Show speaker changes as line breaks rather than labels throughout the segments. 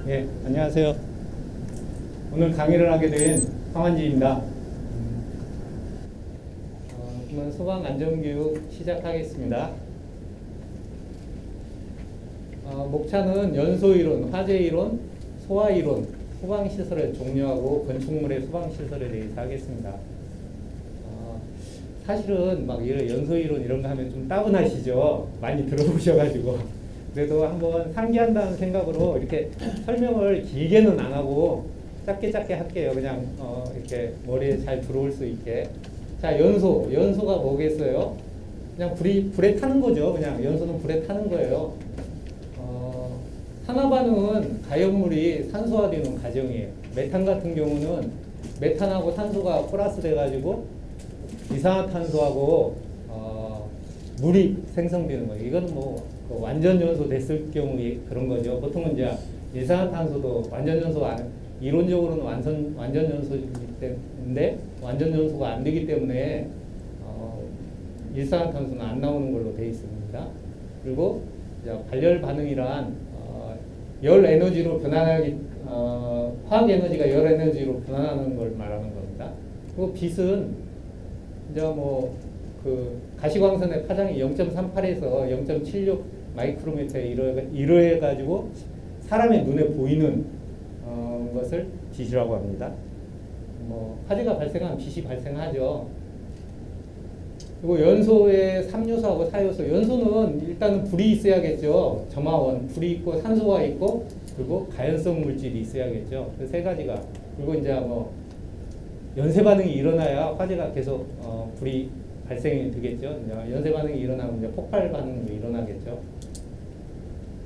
예, 안녕하세요. 오늘 강의를 하게 된 황환지입니다. 그러면 소방 안전교육 시작하겠습니다. 목차는 연소이론, 화재이론, 소화이론, 소방시설의 종류하고 건축물의 소방시설에 대해서 하겠습니다. 사실은 막 이런 연소이론 이런 거 하면 좀 따분하시죠? 많이 들어보셔가지고. 그래도 한번 상기한다는 생각으로 이렇게 설명을 길게는 안 하고 짧게 할게요. 그냥 이렇게 머리에 잘 들어올 수 있게. 자, 연소가 뭐겠어요? 그냥 불에 타는 거죠. 그냥 연소는 불에 타는 거예요. 산화반응은 가연물이 산소화되는 과정이에요. 메탄 같은 경우는 메탄하고 산소가 플러스 돼가지고 이산화탄소하고 물이 생성되는 거예요. 이건 뭐 완전 연소 됐을 경우에 그런 거죠. 보통은 이제 일산화탄소도 완전 연소 이론적으로는 완전 연소이기 때문에 완전 연소가 안 되기 때문에 일산화탄소는 안 나오는 걸로 되어 있습니다. 그리고 이제 발열 반응이란 열 에너지로 변환하기 화학 에너지가 열 에너지로 변환하는 걸 말하는 겁니다. 그리고 빛은 이제 뭐 그 가시광선의 파장이 0.38에서 0.76 마이크로미터에 이르해 가지고 사람의 눈에 보이는 것을 빛이라고 합니다. 뭐 화재가 발생하면 빛이 발생하죠. 그리고 연소의 3요소하고 4요소. 연소는 일단은 불이 있어야겠죠. 점화원, 불이 있고 산소가 있고 그리고 가연성 물질이 있어야겠죠. 그 세 가지가. 그리고 이제 뭐 연쇄 반응이 일어나야 화재가 계속 불이 발생이 되겠죠. 연쇄 반응이 일어나면 이제 폭발 반응이 일어나겠죠.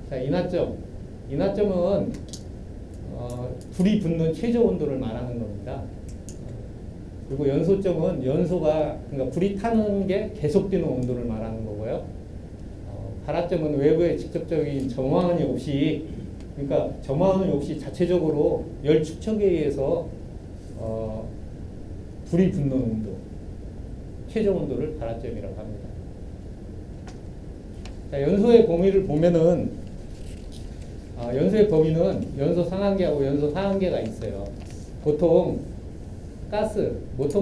자, 인화점은 불이 붙는 최저 온도를 말하는 겁니다. 그리고 연소점은 그러니까 불이 타는 게 계속되는 온도를 말하는 거고요. 발화점은 외부의 직접적인 점화원이 없이, 그러니까 점화원이 없이 자체적으로 열 축척에 의해서 불이 붙는 온도, 최저 온도를 발화점이라고 합니다. 자, 연소의 범위를 보면은 연소의 범위는 연소 상한계하고 연소 하한계가 있어요. 보통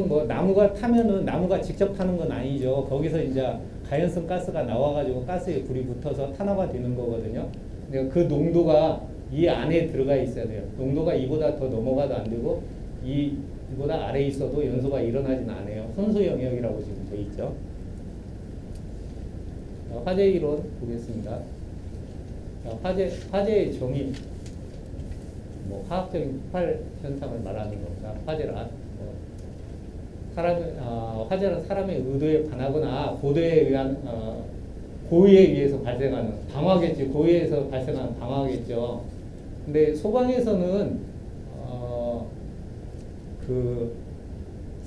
뭐 나무가 타면은 나무가 직접 타는 건 아니죠. 거기서 이제 가연성 가스가 나와가지고 가스에 불이 붙어서 탄화가 되는 거거든요. 근데 그 농도가 이 안에 들어가 있어야 돼요. 농도가 이보다 더 넘어가도 안 되고 이보다 아래에 있어도 연소가 일어나진 않아요. 손수 영역이라고 지금 돼 있죠. 화재 이론 보겠습니다. 화재의 정의, 뭐 화학적인 폭발 현상을 말하는 겁니다. 화재란 화재는 사람의 의도에 반하거나 고의에 의해서 발생하는 방화겠죠. 고의에 의해서 발생하는 방화겠죠. 근데 소방에서는 그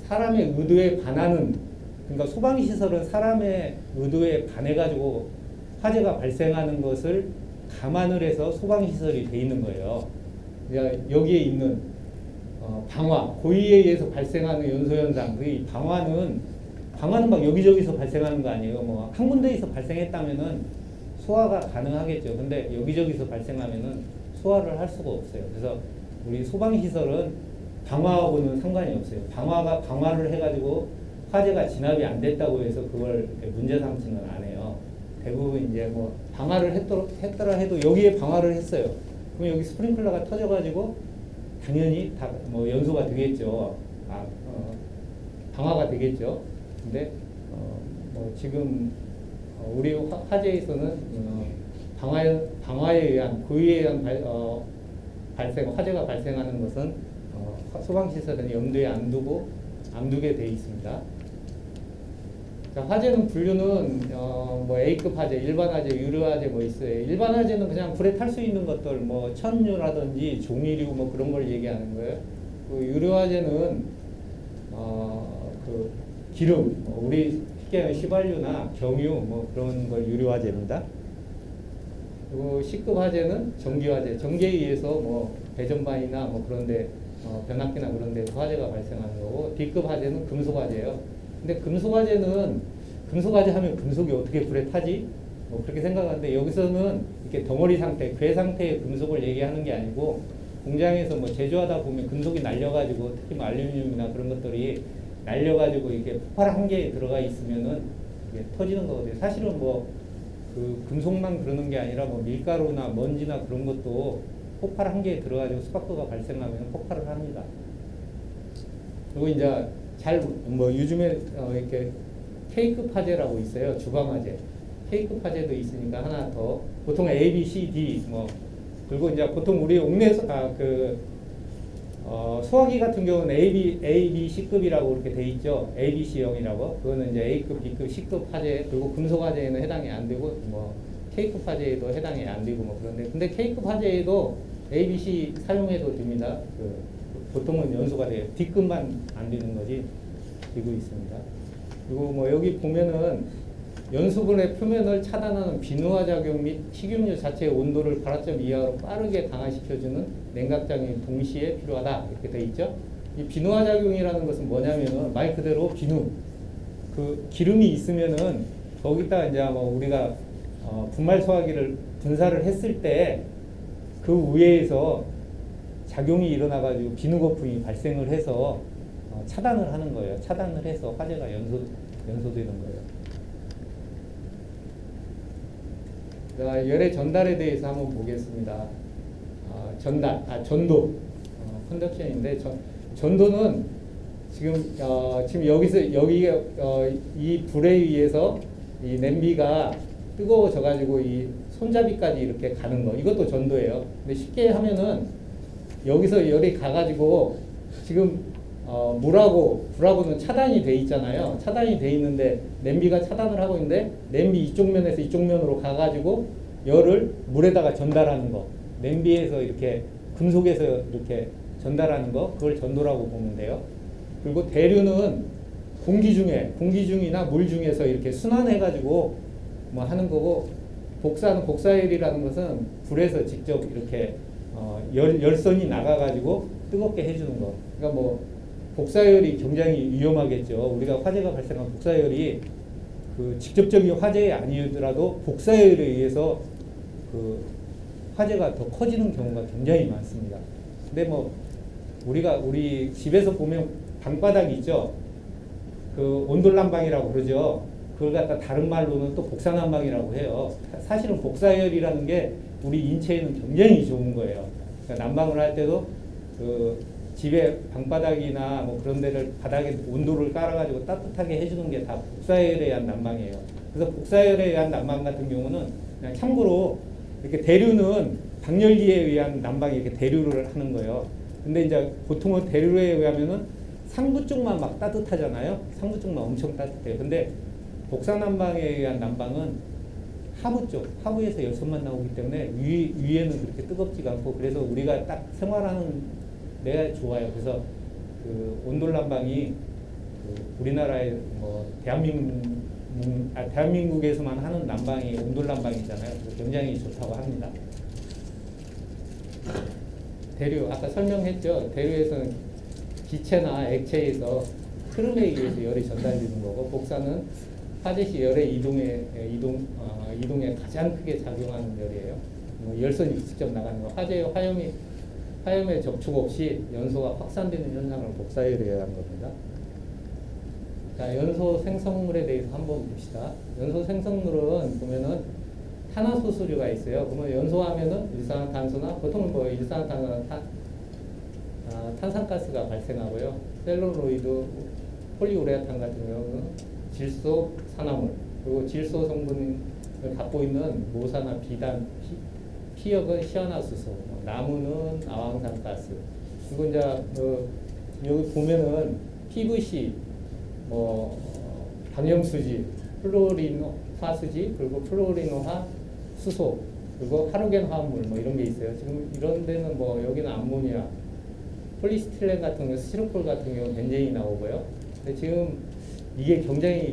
사람의 의도에 반하는, 그러니까 소방시설은 사람의 의도에 반해가지고 화재가 발생하는 것을 감안을 해서 소방시설이 돼 있는 거예요. 그러니까 여기에 있는 방화, 고의에 의해서 발생하는 연소현상, 이 방화는 막 여기저기서 발생하는 거 아니에요. 뭐 한 군데에서 발생했다면은 소화가 가능하겠죠. 근데 여기저기서 발생하면은 소화를 할 수가 없어요. 그래서 우리 소방시설은 방화하고는 상관이 없어요. 방화를 해가지고 화재가 진압이 안 됐다고 해서 그걸 문제 삼지는 안 해요. 대부분 이제 뭐 방화를 했더라 해도 여기에 방화를 했어요. 그럼 여기 스프링클러가 터져가지고 당연히 다 뭐 연소가 되겠죠. 방화가 되겠죠. 근데 뭐 지금 우리 화재에서는 방화에 의한 고의에 의한 화재가 발생하는 것은 소방시설은 염두에 안 두게 돼 있습니다. 자, 화재는 분류는 뭐 A급 화재, 일반 화재, 유료 화재 뭐 있어요. 일반 화재는 그냥 불에 탈 수 있는 것들, 뭐 천유라든지 종이류 뭐 그런 걸 얘기하는 거예요. 그 유료 화재는 그 기름, 우리 쉽게 휘발유나 경유 뭐 그런 걸 유료 화재입니다. 그리고 C급 화재는 전기 화재, 전기에 의해서 뭐 배전반이나 뭐 그런데 변압기나 그런 데서 화재가 발생하는 거고, D급 화재는 금속 화재예요. 근데 금속 화재 하면 금속이 어떻게 불에 타지? 뭐 그렇게 생각하는데 여기서는 이렇게 덩어리 상태, 괴 상태의 금속을 얘기하는 게 아니고 공장에서 뭐 제조하다 보면 금속이 날려가지고 특히 뭐 알루미늄이나 그런 것들이 날려가지고 이게 폭발 한계에 들어가 있으면은 이게 터지는 거거든요. 사실은 뭐 그 금속만 그러는 게 아니라 뭐 밀가루나 먼지나 그런 것도 폭발 한계에 들어가지고 스파크가 발생하면 폭발을 합니다. 그리고 이제 잘 뭐 요즘에 이렇게 케이크 파제라고 있어요. 주방 화재. 케이크 파제도 있으니까 하나 더. 보통 A, B, C, D 뭐 그리고 이제 보통 우리 옥내 소화기 같은 경우는 A, B, C급이라고 이렇게 돼 있죠. A, B, C형이라고. 그거는 이제 A급, B급, C급 화재, 그리고 금속 화재에는 해당이 안 되고, 뭐, K급 화재에도 해당이 안 되고, 뭐 그런데. 근데 K급 화재에도 A, B, C 사용해도 됩니다. 보통은 연소가 돼요. D급만 안 되는 거지. 되고 있습니다. 그리고 뭐 여기 보면은 연수분의 표면을 차단하는 비누화 작용 및 식용유 자체의 온도를 발화점 이하로 빠르게 강화시켜주는 냉각작용이 동시에 필요하다 이렇게 돼 있죠. 이 비누화 작용이라는 것은 뭐냐면은 말 그대로 비누 그 기름이 있으면은 거기다 이제 뭐 우리가 분말 소화기를 분사를 했을 때 그 위에서 작용이 일어나 가지고 비누 거품이 발생을 해서 차단을 하는 거예요. 차단을 해서 화재가 연소되는 거예요. 열의 전달에 대해서 한번 보겠습니다. 전도, 컨덕션인데 전도는 지금 여기서 이 불에 의해서 이 냄비가 뜨거워져 가지고 이 손잡이까지 이렇게 가는 거 이것도 전도예요. 근데 쉽게 하면은 여기서 열이 가가지고 지금 물하고는 차단이 돼 있잖아요. 차단이 돼 있는데 냄비가 차단을 하고 있는데 냄비 이쪽 면에서 이쪽 면으로 가가지고 열을 물에다가 전달하는 거. 냄비에서 이렇게 금속에서 이렇게 전달하는 거 그걸 전도라고 보면 돼요. 그리고 대류는 공기 중이나 물 중에서 이렇게 순환해가지고 뭐 하는 거고 복사열이라는 것은 불에서 직접 이렇게 열선이 나가가지고 뜨겁게 해주는 거. 그러니까 뭐 복사열이 굉장히 위험하겠죠. 우리가 화재가 발생한 복사열이 그 직접적인 화재 아니더라도 복사열에 의해서 그 화재가 더 커지는 경우가 굉장히 많습니다. 근데 뭐 우리 집에서 보면 방바닥이 있죠. 그 온돌난방이라고 그러죠. 그걸 갖다 다른 말로는 또 복사난방이라고 해요. 사실은 복사열이라는 게 우리 인체에는 굉장히 좋은 거예요. 그러니까 난방을 할 때도 그 집에 방바닥이나 뭐 그런 데를 바닥에 온도를 깔아가지고 따뜻하게 해주는 게 다 복사열에 의한 난방이에요. 그래서 복사열에 의한 난방 같은 경우는 그냥 참고로 이렇게 대류는 방열기에 의한 난방이 이렇게 대류를 하는 거예요. 근데 이제 보통은 대류에 의하면은 상부 쪽만 막 따뜻하잖아요. 상부 쪽만 엄청 따뜻해요. 근데 복사난방에 의한 난방은 하부 쪽, 하부에서 열선만 나오기 때문에 위에는 그렇게 뜨겁지가 않고 그래서 우리가 딱 생활하는 데 좋아요. 그래서 그 온돌난방이 그 우리나라의 뭐 대한민국에서만 하는 난방이 온돌난방이잖아요. 그래서 굉장히 좋다고 합니다. 대류, 아까 설명했죠. 대류에서는 기체나 액체에서 흐름에 의해서 열이 전달되는 거고 복사는 화재 시 열의 이동에 가장 크게 작용하는 열이에요. 뭐 열선이 직접 나가는 거. 화염에 접촉 없이 연소가 확산되는 현상을 복사열에 의한 겁니다. 자, 연소 생성물에 대해서 한번 봅시다. 연소 생성물은 보면은 탄화수소류가 있어요. 그러면 연소하면은 일산화탄소나 보통은 뭐 일산화탄소나 탄산가스가 발생하고요. 셀룰로이드, 폴리우레탄 같은 경우는 질소 산화물 그리고 질소 성분을 갖고 있는 모사나 비단, 피역은 시아나수소, 나무는 아황산가스 그리고 이제 여기 보면은 PVC, 방염수지, 플로린화수지 그리고 플로린화 수소 그리고 하루겐 화합물 뭐 이런 게 있어요. 지금 이런 데는 뭐 여기는 암모니아, 폴리스틸렌 같은 경우, 스티로폴 같은 경우 벤젠이 나오고요. 근데 지금 이게 굉장히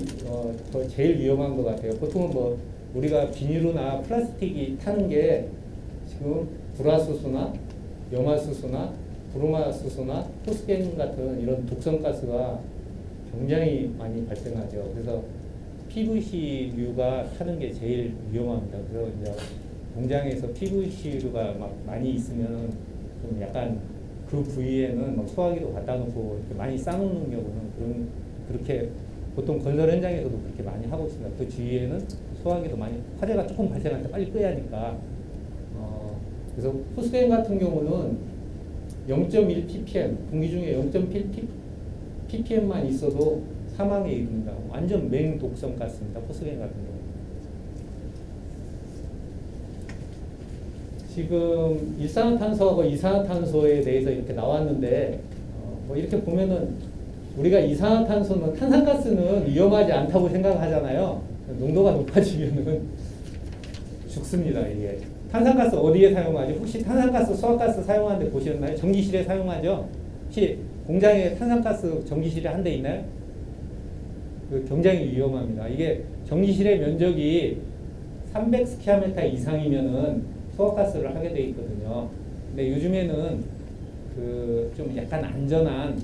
제일 위험한 것 같아요. 보통은 뭐 우리가 비닐이나 플라스틱이 타는 게 지금 불화수소나 염화수소나 브로마수소나 토스겐 같은 이런 독성가스가 굉장히 많이 발생하죠. 그래서 PVC류가 타는 게 제일 위험합니다. 그래서 이제 공장에서 PVC류가 막 많이 있으면 좀 약간 그 부위에는 막 소화기도 갖다 놓고 이렇게 많이 쌓아놓는 경우는 그렇게 보통 건설 현장에서도 그렇게 많이 하고 있습니다. 그 주위에는 소화기도 많이, 화재가 조금 발생할 때 빨리 끄야 하니까. 그래서 포스겐 같은 경우는 0.1 ppm, 공기 중에 0.1 ppm만 있어도 사망에 이릅니다. 완전 맹독성 가스입니다. 포스겐 같은 경우. 지금 일산화탄소하고 이산화탄소에 대해서 이렇게 나왔는데, 뭐 이렇게 보면은 우리가 이산화탄소는, 탄산가스는 위험하지 않다고 생각하잖아요. 농도가 높아지면은 죽습니다, 이게. 탄산가스 어디에 사용하죠? 혹시 탄산가스, 수압가스 사용하는 데 보셨나요? 전기실에 사용하죠? 혹시 공장에 탄산가스 전기실에 한 대 있나요? 그 굉장히 위험합니다. 이게 전기실의 면적이 300스퀘어미터 이상이면은 수압가스를 하게 돼 있거든요. 근데 요즘에는 그 좀 약간 안전한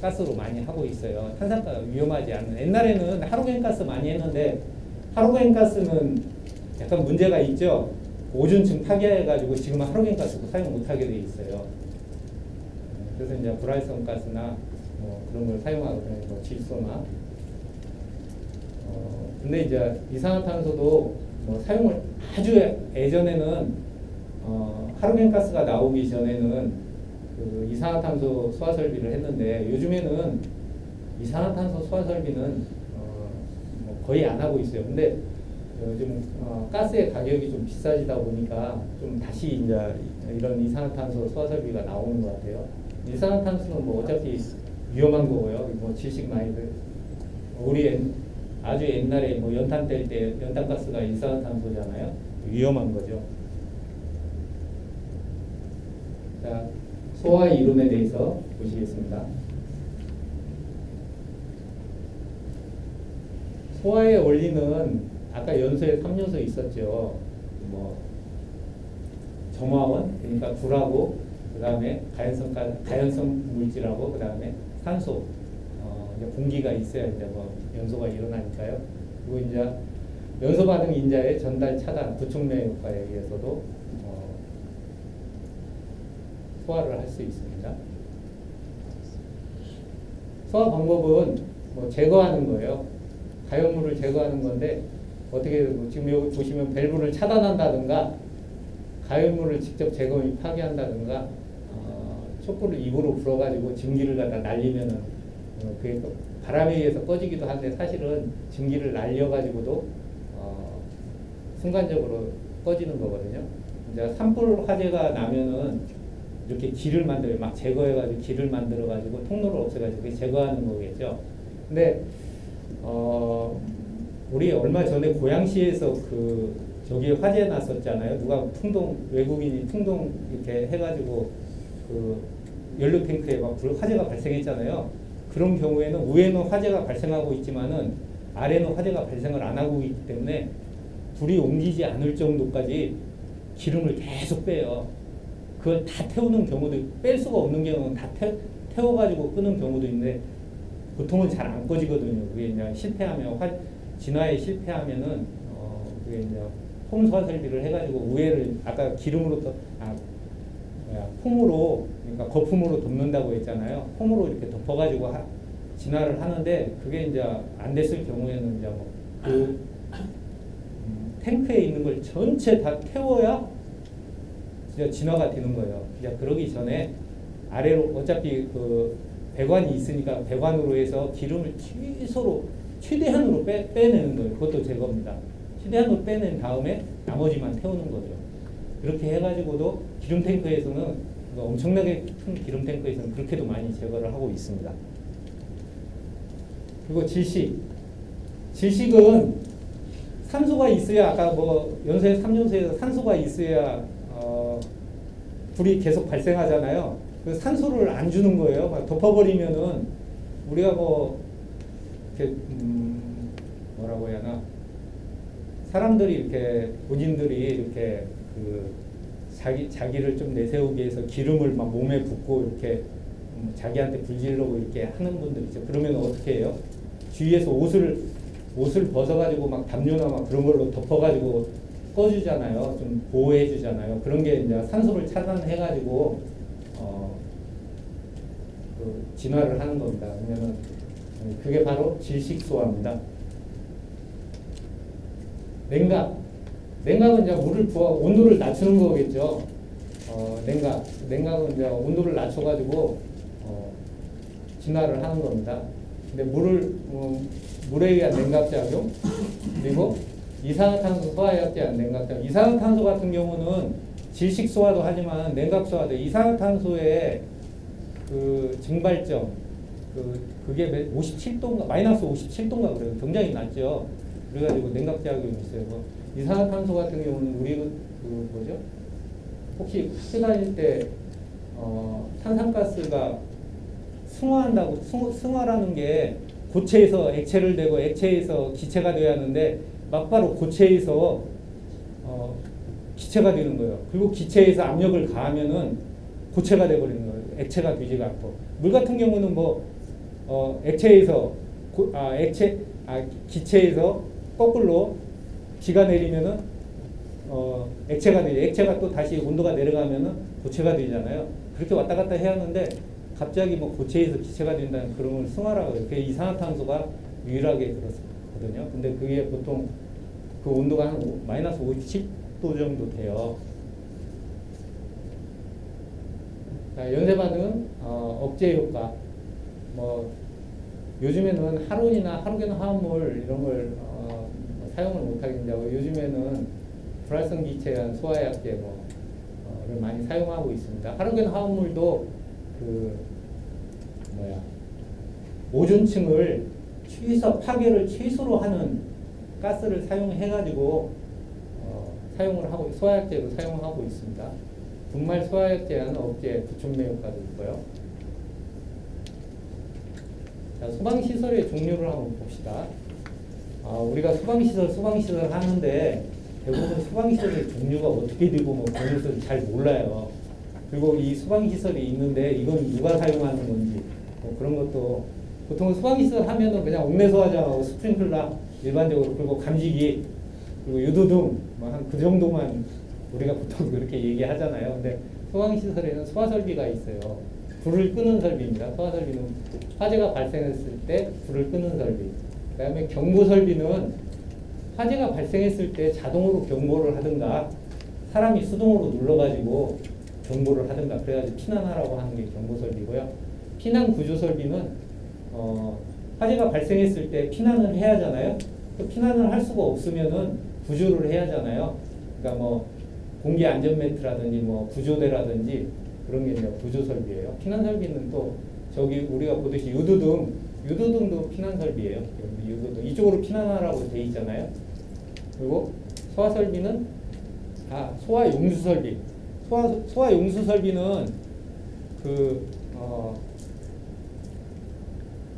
가스로 많이 하고 있어요. 탄산가스 위험하지 않은. 옛날에는 하로겐 가스 많이 했는데 하로겐 가스는 약간 문제가 있죠. 오존층 파괴해가지고 지금은 하로겐 가스도 사용 못하게 돼 있어요. 그래서 이제 불활성 가스나 뭐 그런 걸 사용하거든요. 뭐 질소나. 근데 이제 이산화탄소도 뭐 사용을 아주 예전에는 하로겐 가스가 나오기 전에는 그 이산화탄소 소화 설비를 했는데 요즘에는 이산화탄소 소화 설비는 뭐 거의 안 하고 있어요. 근데 요즘 가스의 가격이 좀 비싸지다 보니까 좀 다시 이제 이런 이산화탄소 소화 설비가 나오는 것 같아요. 이산화탄소는 뭐 어차피 위험한 거고요. 뭐 지식 많이들 우리 아주 옛날에 뭐 연탄 뗄 때 연탄가스가 이산화탄소잖아요. 위험한 거죠. 자, 소화의 이론에 대해서 보시겠습니다. 소화의 원리는 아까 연소에 3요소 있었죠. 뭐 정화원, 그러니까 불하고 그 다음에 가연성 물질하고 그 다음에 산소, 이제 공기가 있어야 이제 뭐 연소가 일어나니까요. 그리고 이제 연소 반응 인자의 전달 차단, 부촉매 효과에 의해서도 소화를 할 수 있습니다. 소화 방법은 뭐 제거하는 거예요. 가연물을 제거하는 건데 어떻게 지금 여기 보시면 밸브를 차단한다든가 가연물을 직접 제거 파괴한다든가 촛불을 입으로 불어가지고 증기를 갖다 날리면은 그게 또 바람에 의해서 꺼지기도 한데 사실은 증기를 날려가지고도 순간적으로 꺼지는 거거든요. 이제 산불 화재가 나면은 이렇게 길을 만들어요. 막 제거해가지고 길을 만들어가지고 통로를 없애가지고 제거하는 거겠죠. 근데 우리 얼마 전에 고양시에서 저기에 화재 났었잖아요. 누가 외국인이 풍동 이렇게 해가지고 연료 탱크에 막 화재가 발생했잖아요. 그런 경우에는 위에는 화재가 발생하고 있지만은 아래는 화재가 발생을 안 하고 있기 때문에 불이 옮기지 않을 정도까지 기름을 계속 빼요. 그걸 다 태우는 경우도 뺄 수가 없는 경우는 다 태워가지고 끄는 경우도 있는데 보통은 잘 안 꺼지거든요. 그게 이제 실패하면 진화에 실패하면은 그게 이제 폼 소화 설비를 해가지고 우회를 아까 기름으로 폼으로 그러니까 거품으로 덮는다고 했잖아요. 폼으로 이렇게 덮어가지고 진화를 하는데 그게 이제 안 됐을 경우에는 이제 뭐 탱크에 있는 걸 전체 다 태워야 진화가 되는 거예요. 이제 그러기 전에 아래로 어차피 배관이 있으니까 배관으로 해서 기름을 최대한으로 빼내는 거예요. 그것도 제거입니다. 최대한으로 빼낸 다음에 나머지만 태우는 거죠. 그렇게 해가지고도 기름 탱크에서는 엄청나게 큰 기름 탱크에서는 그렇게도 많이 제거를 하고 있습니다. 그리고 질식은 산소가 있어야 아까 뭐 연소의 3요소에서 산소가 있어야 불이 계속 발생하잖아요. 그 산소를 안 주는 거예요. 막 덮어버리면은 우리가 뭐 이렇게 뭐라고 해야 하나 사람들이 이렇게 본인들이 이렇게 자기를 좀 내세우기 위해서 기름을 막 몸에 붓고 이렇게 자기한테 불질러고 이렇게 하는 분들 있죠. 그러면 어떻게 해요? 주위에서 옷을 옷을 벗어가지고 막 담요나 막 그런 걸로 덮어가지고 꺼주잖아요. 좀 보호해주잖아요. 그런 게 이제 산소를 차단해가지고 그 진화를 하는 겁니다. 왜냐면 그게 바로 질식소화입니다. 냉각은 이제 물을 부어 온도를 낮추는 거겠죠. 냉각은 이제 온도를 낮춰가지고 진화를 하는 겁니다. 근데 물에 의한 냉각작용, 그리고 이산화탄소 소화에 의한 냉각작용. 이산화탄소 같은 경우는 질식 소화도 하지만 냉각 소화도 이산화탄소의 그 증발점, 그게 57도인가, 마이너스 57도인가 그래요. 굉장히 낮죠. 그래가지고 냉각작용이 있어요. 이산화탄소 같은 경우는 우리 혹시 학교 다닐 때 탄산가스가 승화한다고, 승화라는 게 고체에서 액체를 내고 액체에서 기체가 돼야 하는데 막바로 고체에서 기체가 되는 거예요. 그리고 기체에서 압력을 가하면은 고체가 돼버리는 거예요. 액체가 되지가 않고. 물 같은 경우는 기체에서 거꾸로 비가 내리면은 액체가 되죠. 액체가 또 다시 온도가 내려가면은 고체가 되잖아요. 그렇게 왔다 갔다 해야 하는데 갑자기 고체에서 기체가 된다는 그런 걸 승화라고 해요. 그게 이산화탄소가 유일하게 그렇거든요. 근데 그게 보통 그 온도가 한 마이너스 57도 정도 돼요. 자, 연쇄 반응 억제 효과. 요즘에는 하론이나 하루겐 화합물 이런 걸 사용을 못하겠는데 요즘에는 불활성 기체한 소화약제 를 많이 사용하고 있습니다. 하루겐 화합물도 오존층을 파괴를 최소로 하는 가스를 사용해가지고 사용을 하고 소화약제로 사용하고 있습니다. 분말 소화약제하는 억제 부촉매 효과도 있고요. 자, 소방시설의 종류를 한번 봅시다. 우리가 소방시설 하는데 대부분 소방시설의 종류가 어떻게 되고 그런 것을 잘 몰라요. 그리고 이 소방시설이 있는데 이건 누가 사용하는 건지 그런 것도 보통 소방시설 하면은 그냥 옥내소화장하고 스프링클러 일반적으로 그리고 감지기 그리고 유도등 한 그 정도만 우리가 보통 그렇게 얘기하잖아요. 근데 소방시설에는 소화설비가 있어요. 불을 끄는 설비입니다. 소화설비는 화재가 발생했을 때 불을 끄는 설비. 그 다음에 경보설비는 화재가 발생했을 때 자동으로 경보를 하든가 사람이 수동으로 눌러가지고 경보를 하든가 그래가지고 피난하라고 하는 게 경보설비고요. 피난구조설비는 화재가 발생했을 때 피난을 해야 하잖아요. 그 피난을 할 수가 없으면은 구조를 해야 하잖아요. 그러니까 공기 안전벨트라든지 구조대라든지 그런 게 이제 구조설비예요. 피난설비는 또 우리가 보듯이 유도등도 피난설비예요. 유도등 이쪽으로 피난하라고 돼 있잖아요. 그리고 소화설비는 소화용수설비. 소화용수설비는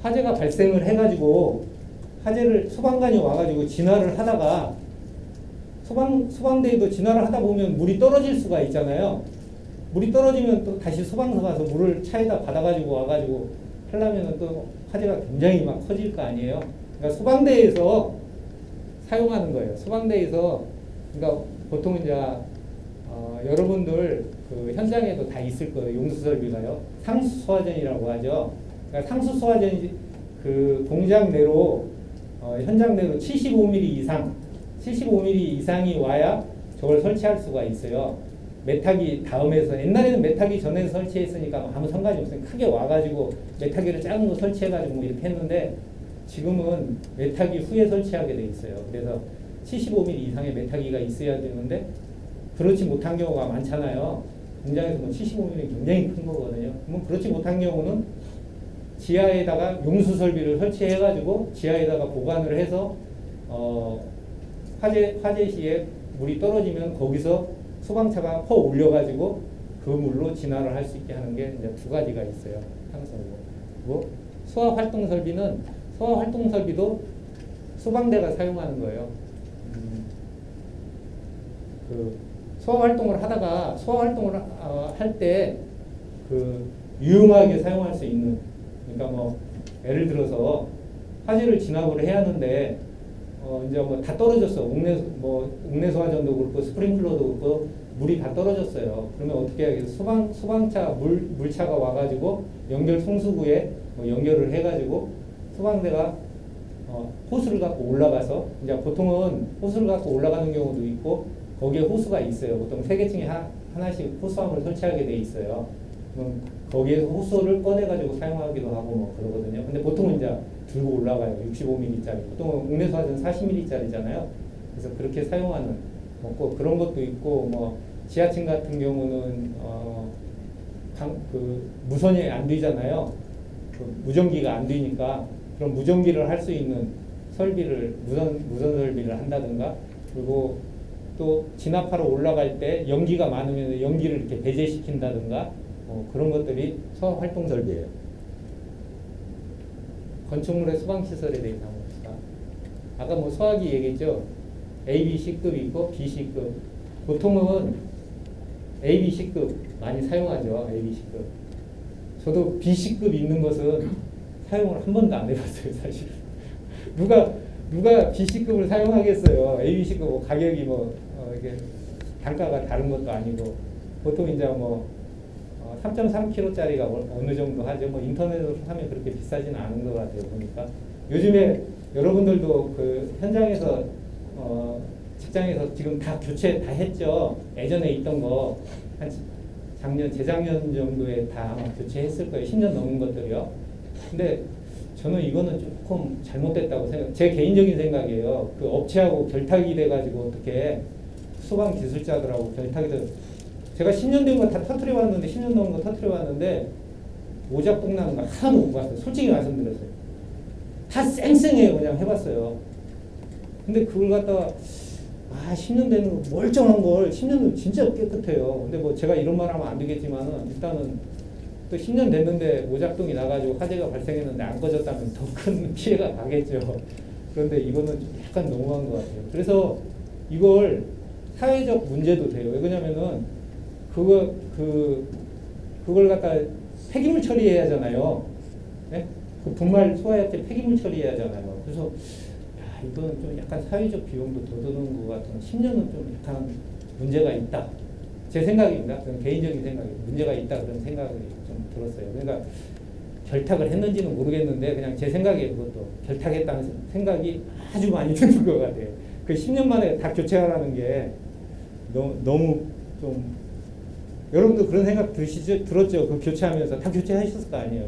화재가 발생을 해가지고 화재를 소방관이 와가지고 진화를 하다가 소방대에도 진화를 하다 보면 물이 떨어질 수가 있잖아요. 물이 떨어지면 또 다시 소방서 가서 물을 차에다 받아가지고 와가지고 하려면 또 화재가 굉장히 커질 거 아니에요. 그러니까 소방대에서 사용하는 거예요. 소방대에서 그러니까 보통 이제 여러분들 그 현장에도 다 있을 거예요. 용수설비가요. 상수소화전이라고 하죠. 그러니까 상수소화전이 그 공장 내로 현장 내로 75mm 이상이 와야 저걸 설치할 수가 있어요. 메타기 다음에서 옛날에는 메타기 전에 설치했으니까 아무 상관이 없어요. 크게 와가지고 메타기를 작은 거 설치해가지고 이렇게 했는데 지금은 메타기 후에 설치하게 돼 있어요. 그래서 75mm 이상의 메타기가 있어야 되는데 그렇지 못한 경우가 많잖아요. 공장에서 75mm는 굉장히 큰 거거든요. 그렇지 못한 경우는 지하에다가 용수 설비를 설치해가지고 지하에다가 보관을 해서 화재 시에 물이 떨어지면 거기서 소방차가 퍼 올려가지고 그 물로 진화를 할 수 있게 하는 게 이제 두 가지가 있어요. 항상 그리고 소화활동 설비도 소방대가 사용하는 거예요. 소화활동을 하다가 소화활동을 할 때 유용하게 사용할 수 있는 그러니까 예를 들어서 화재를 진압을 해야 하는데 이제 뭐 다 떨어졌어. 옥내 소화전도 그렇고 스프링클러도 그렇고 물이 다 떨어졌어요. 그러면 어떻게 해야 소방차 물차가 와가지고 연결 송수구에 뭐 연결을 해가지고 소방대가 호스를 갖고 올라가서 이제 보통은 호스를 갖고 올라가는 경우도 있고 거기에 호스가 있어요. 보통 3개층에 하나씩 호스함을 설치하게 돼 있어요. 그럼 거기에서 호스를 꺼내가지고 사용하기도 하고 뭐 그러거든요. 근데 보통은 이제 들고 올라가요. 65mm짜리. 보통 옥내소화전 40mm짜리잖아요. 그래서 그렇게 사용하는 뭐 그런 것도 있고 뭐 지하층 같은 경우는 무선이 안 되잖아요. 무전기가 안 되니까 그런 무전기를 할 수 있는 설비를 무선 설비를 한다든가 그리고 또 진압하러 올라갈 때 연기가 많으면 연기를 이렇게 배제시킨다든가 그런 것들이 소방 활동 설비예요. 건축물의 소방 시설에 대해서 한번 봅시다. 아까 뭐 소화기 얘기했죠. A, B, C급이 있고 B, C급. 보통은 A, B, C급 많이 사용하죠. A, B, C급. 저도 B, C급 있는 것은 사용을 한 번도 안 해봤어요, 사실. 누가 B, C급을 사용하겠어요. A, B, C급 뭐 가격이 이게 단가가 다른 것도 아니고 보통 이제 3.3kg짜리가 어느 정도 하죠. 뭐 인터넷으로 사면 그렇게 비싸지는 않은 것 같아요, 보니까. 요즘에 여러분들도 그 현장에서 직장에서 지금 다 교체 다 했죠. 예전에 있던 거 한 재작년 정도에 다 아마 교체했을 거예요. 10년 넘은 것들이요. 근데 저는 이거는 조금 잘못됐다고 제 개인적인 생각이에요. 그 업체하고 결탁이 돼가지고 어떻게 소방 기술자들하고 결탁이 돼. 제가 10년 된 거 다 터트려 왔는데 10년 넘은 거 터트려 왔는데 오작동 나는 거 하나도 못 봤어요. 솔직히 말씀드렸어요. 다 쌩쌩해요. 그냥 해봤어요. 근데 그걸 갖다가 10년 되는 거 멀쩡한 걸 10년은 진짜 깨끗해요. 근데 뭐 제가 이런 말 하면 안 되겠지만은 일단은 또 10년 됐는데 오작동이 나가지고 화재가 발생했는데 안 꺼졌다면 더 큰 피해가 가겠죠. 그런데 이거는 약간 너무한 것 같아요. 그래서 이걸 사회적 문제도 돼요. 왜 그러냐면은 그걸 갖다 폐기물 처리해야 하잖아요. 네? 그 분말 소화할 때 폐기물 처리해야 하잖아요. 그래서 이거는 좀 약간 사회적 비용도 더 드는 것 같은 10년은 좀 약간 문제가 있다. 제 생각입니다. 그건 개인적인 생각이에요. 문제가 있다 그런 생각이 좀 들었어요. 그러니까 결탁을 했는지는 모르겠는데 그냥 제 생각이에요. 그것도 결탁했다는 생각이 아주 많이 드는 것 같아요. 그 10년 만에 다 교체하라는 게 너무 좀 여러분도 그런 생각 들었죠? 그 교체하면서 다 교체하셨을 거 아니에요.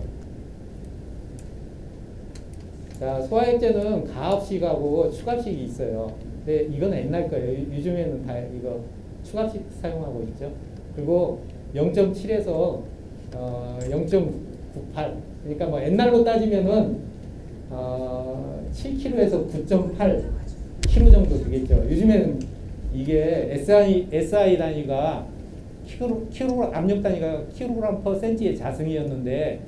자, 소화액제는 가압식하고 축압식이 있어요. 근데 이건 옛날 거예요. 요즘에는 다 이거 축압식 사용하고 있죠. 그리고 0.7에서 0.98. 그러니까 뭐 옛날로 따지면은 7kg에서 9.8kg 정도 되겠죠. 요즘에는 이게 SI 단위가 압력 단위가 킬로그램 퍼 센티의 자승이었는데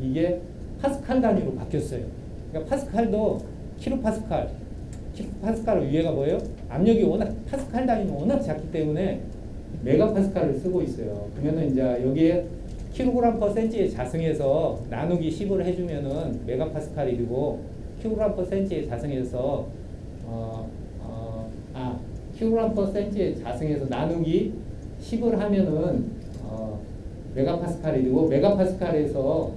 이게 파스칼 단위로 바뀌었어요. 그러니까 파스칼도 킬로파스칼 위에가 뭐예요? 압력이 워낙 파스칼 단위는 워낙 작기 때문에 메가파스칼을 쓰고 있어요. 그러면은 이제 여기에 킬로그램 퍼 센티의 자승에서 나누기 10을 해주면은 메가파스칼이 되고 킬로그램 퍼 센티의 자승에서 킬로그램 퍼 센티의 자승에서 나누기 10을 하면은 메가파스칼이 되고 메가파스칼에서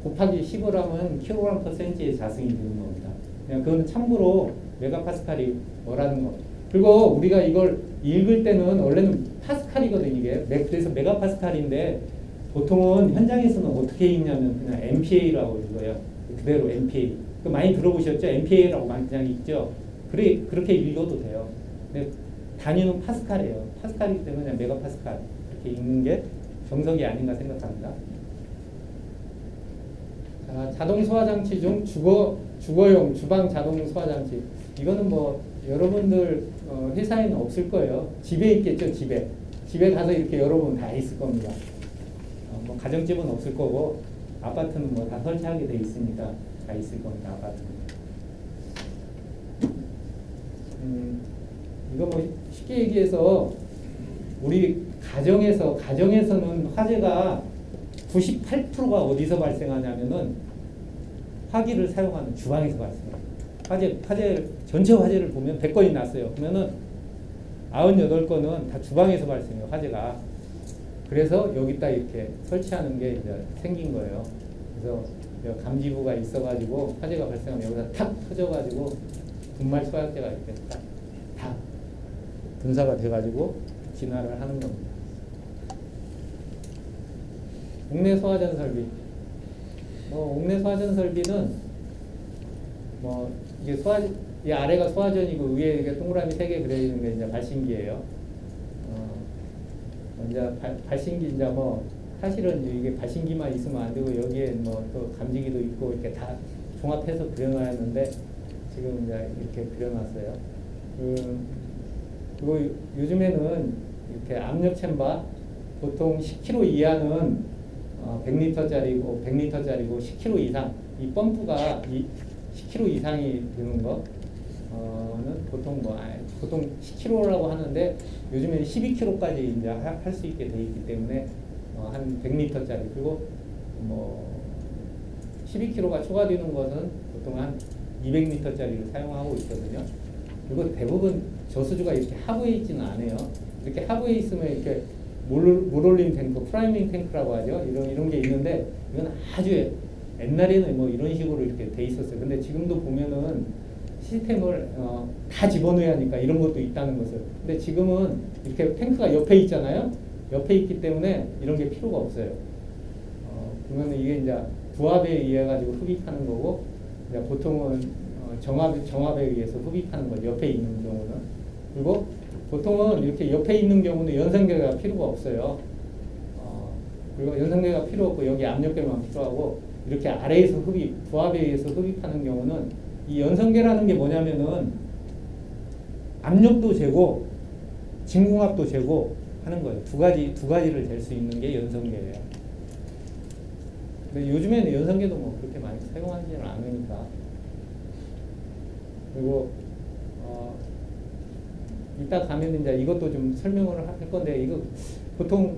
곱하기 10을 하면 킬로그램 퍼 센티의 자승이 되는 겁니다. 그냥 그건 참고로 메가파스칼이 뭐라는 거. 그리고 우리가 이걸 읽을 때는 원래는 파스칼이거든요. 이게 그래서 메가파스칼인데 보통은 현장에서는 어떻게 읽냐면 그냥 MPA라고 읽어요. 그대로 MPA. 많이 들어보셨죠? MPA라고 많이 그냥 읽죠. 그렇게 읽어도 돼요. 근데 단위는 파스칼이에요. 파스칼이기 때문에 그냥 메가파스칼 이렇게 읽는 게 정석이 아닌가 생각합니다. 자, 자동 소화장치 중 주거용 주방 자동 소화장치. 이거는 뭐 여러분들 회사에는 없을 거예요. 집에 있겠죠. 집에 가서 이렇게 여러분 다 있을 겁니다. 뭐 가정집은 없을 거고 아파트는 뭐 다 설치하게 돼 있으니까 다 있을 겁니다. 아파트는. 이거 뭐 쉽게 얘기해서 우리 가정에서는 화재가 98%가 어디서 발생하냐면은 화기를 사용하는 주방에서 발생해요. 화재 전체 화재를 보면 100건이 났어요. 그러면은 98건은 다 주방에서 발생해요, 화재가. 그래서 여기다 이렇게 설치하는 게 이제 생긴 거예요. 그래서 감지부가 있어가지고 화재가 발생하면 여기다 탁 터져가지고 분말 소약제가 이렇게 다 분사가 돼가지고 진화를 하는 겁니다. 옥내 소화전 설비. 옥내 소화전 설비는 이게 이 아래가 소화전이고 위에 이게 동그라미 3개 그려 있는 게 이제 발신기예요. 이제 발신기 이제 사실은 이게 발신기만 있으면 안 되고 여기에 또 감지기도 있고 이렇게 다 종합해서 그려놔야하는데 지금 이제 이렇게 그려놨어요. 그리고 요즘에는 이렇게 압력 챔바 보통 10kg 이하는 100리터짜리고 10kg 이상 이 펌프가 10kg 이상이 되는 거는 보통 10kg라고 하는데 요즘에는 12kg까지 이제 할 수 있게 돼 있기 때문에 한 100리터짜리 그리고 12kg가 초과되는 것은 보통 한 200리터짜리를 사용하고 있거든요. 그리고 대부분 저수주가 이렇게 하부에 있지는 않아요. 이렇게 하부에 있으면 이렇게 물올림 탱크, 프라이밍 탱크라고 하죠. 이런 게 있는데 이건 아주 옛날에는 이런 식으로 이렇게 돼 있었어요. 근데 지금도 보면은 시스템을 다 집어넣어야 하니까 이런 것도 있다는 것을. 근데 지금은 이렇게 탱크가 옆에 있잖아요. 옆에 있기 때문에 이런 게 필요가 없어요. 그러면 이게 이제 부합에 의해 가지고 흡입하는 거고, 이제 보통은 정압에 의해서 흡입하는 거죠. 옆에 있는 경우는. 그리고 보통은 이렇게 옆에 있는 경우는 연상계가 필요가 없어요. 그리고 연상계가 필요 없고 여기 압력계만 필요하고 이렇게 아래에서 부합에 의해서 흡입하는 경우는 이 연상계라는 게 뭐냐면은 압력도 재고 진공압도 재고 하는 거예요. 두 가지를 잴 수 있는 게 연상계예요. 근데 요즘에는 연상계도 그렇게 많이 사용하지는 않으니까. 그리고 이따 가면 이제 이것도 좀 설명을 할 건데, 이거 보통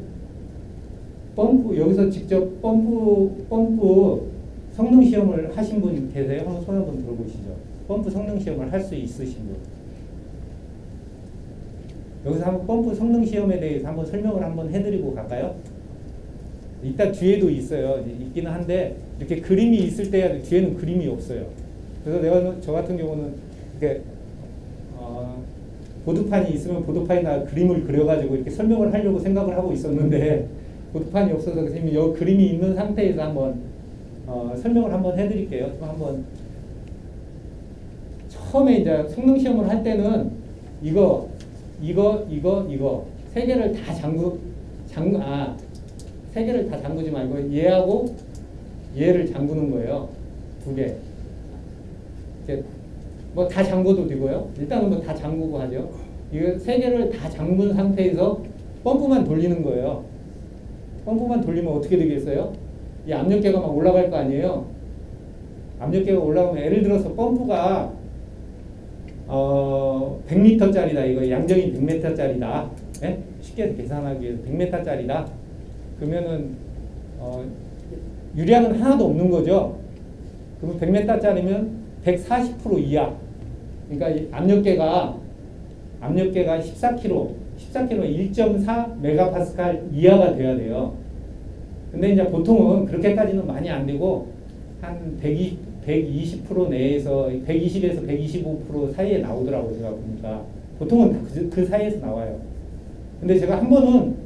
펌프, 여기서 직접 펌프 성능 시험을 하신 분 계세요? 한번 손 한번 들어보시죠. 펌프 성능 시험을 할 수 있으신 분. 여기서 한번 펌프 성능 시험에 대해서 한번 설명을 한번 해드리고 갈까요? 이따 뒤에도 있어요. 있기는 한데, 이렇게 그림이 있을 때야 뒤에는 그림이 없어요. 그래서 저 같은 경우는 이렇게 보드판이 있으면 보드판에다 그림을 그려가지고 이렇게 설명을 하려고 생각을 하고 있었는데 보드판이 없어서 선생님이 여기 그림이 있는 상태에서 한번 설명을 한번 해드릴게요. 좀 한번 처음에 이제 성능 시험을 할 때는 이거 세 개를 다 세 개를 다 잠그지 말고 얘하고 얘를 잠그는 거예요. 2개. 다 잠궈도 되고요. 일단은 다 잠그고 하죠. 이거 3개를 다 잠근 상태에서 펌프만 돌리는 거예요. 펌프만 돌리면 어떻게 되겠어요? 이 압력계가 막 올라갈 거 아니에요. 압력계가 올라가면 예를 들어서 펌프가 100m짜리다. 이거 양정이 100m짜리다. 네? 쉽게 계산하기 위해서 100m짜리다. 그러면은 유량은 하나도 없는 거죠. 그러면 100m짜리면 140% 이하. 그러니까 이 압력계가 14kg 1.4 메가파스칼 이하가 돼야 돼요. 근데 이제 보통은 그렇게까지는 많이 안 되고 한 120% 내에서 120에서 125% 사이에 나오더라고요. 제가 보니까 보통은 그 사이에서 나와요. 근데 제가 한 번은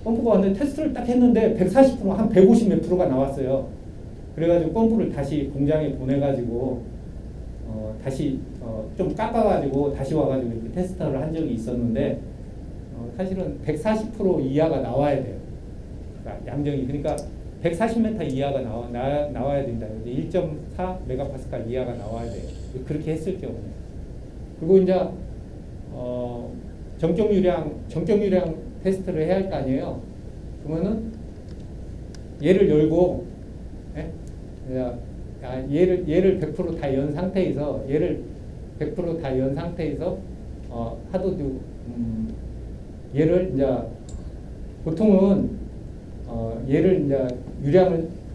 펌프가 왔는데 테스트를 딱 했는데 140% 한 150 몇 프로가 나왔어요. 그래가지고 펌프를 다시 공장에 보내가지고 다시 좀 깎아가지고 다시 와가지고 이렇게 테스트를 한 적이 있었는데 사실은 140% 이하가 나와야 돼요. 그러니까 양정이. 그러니까 140m 이하가 나와야 된다. 1.4 메가파스칼 이하가 나와야 돼요. 그렇게 했을 경우에. 그리고 이제 정격 유량 테스트를 해야 할 거 아니에요. 그러면은 얘를 열고 얘를 100% 다 연 상태에서 하도 얘를 이제 보통은 얘를 이제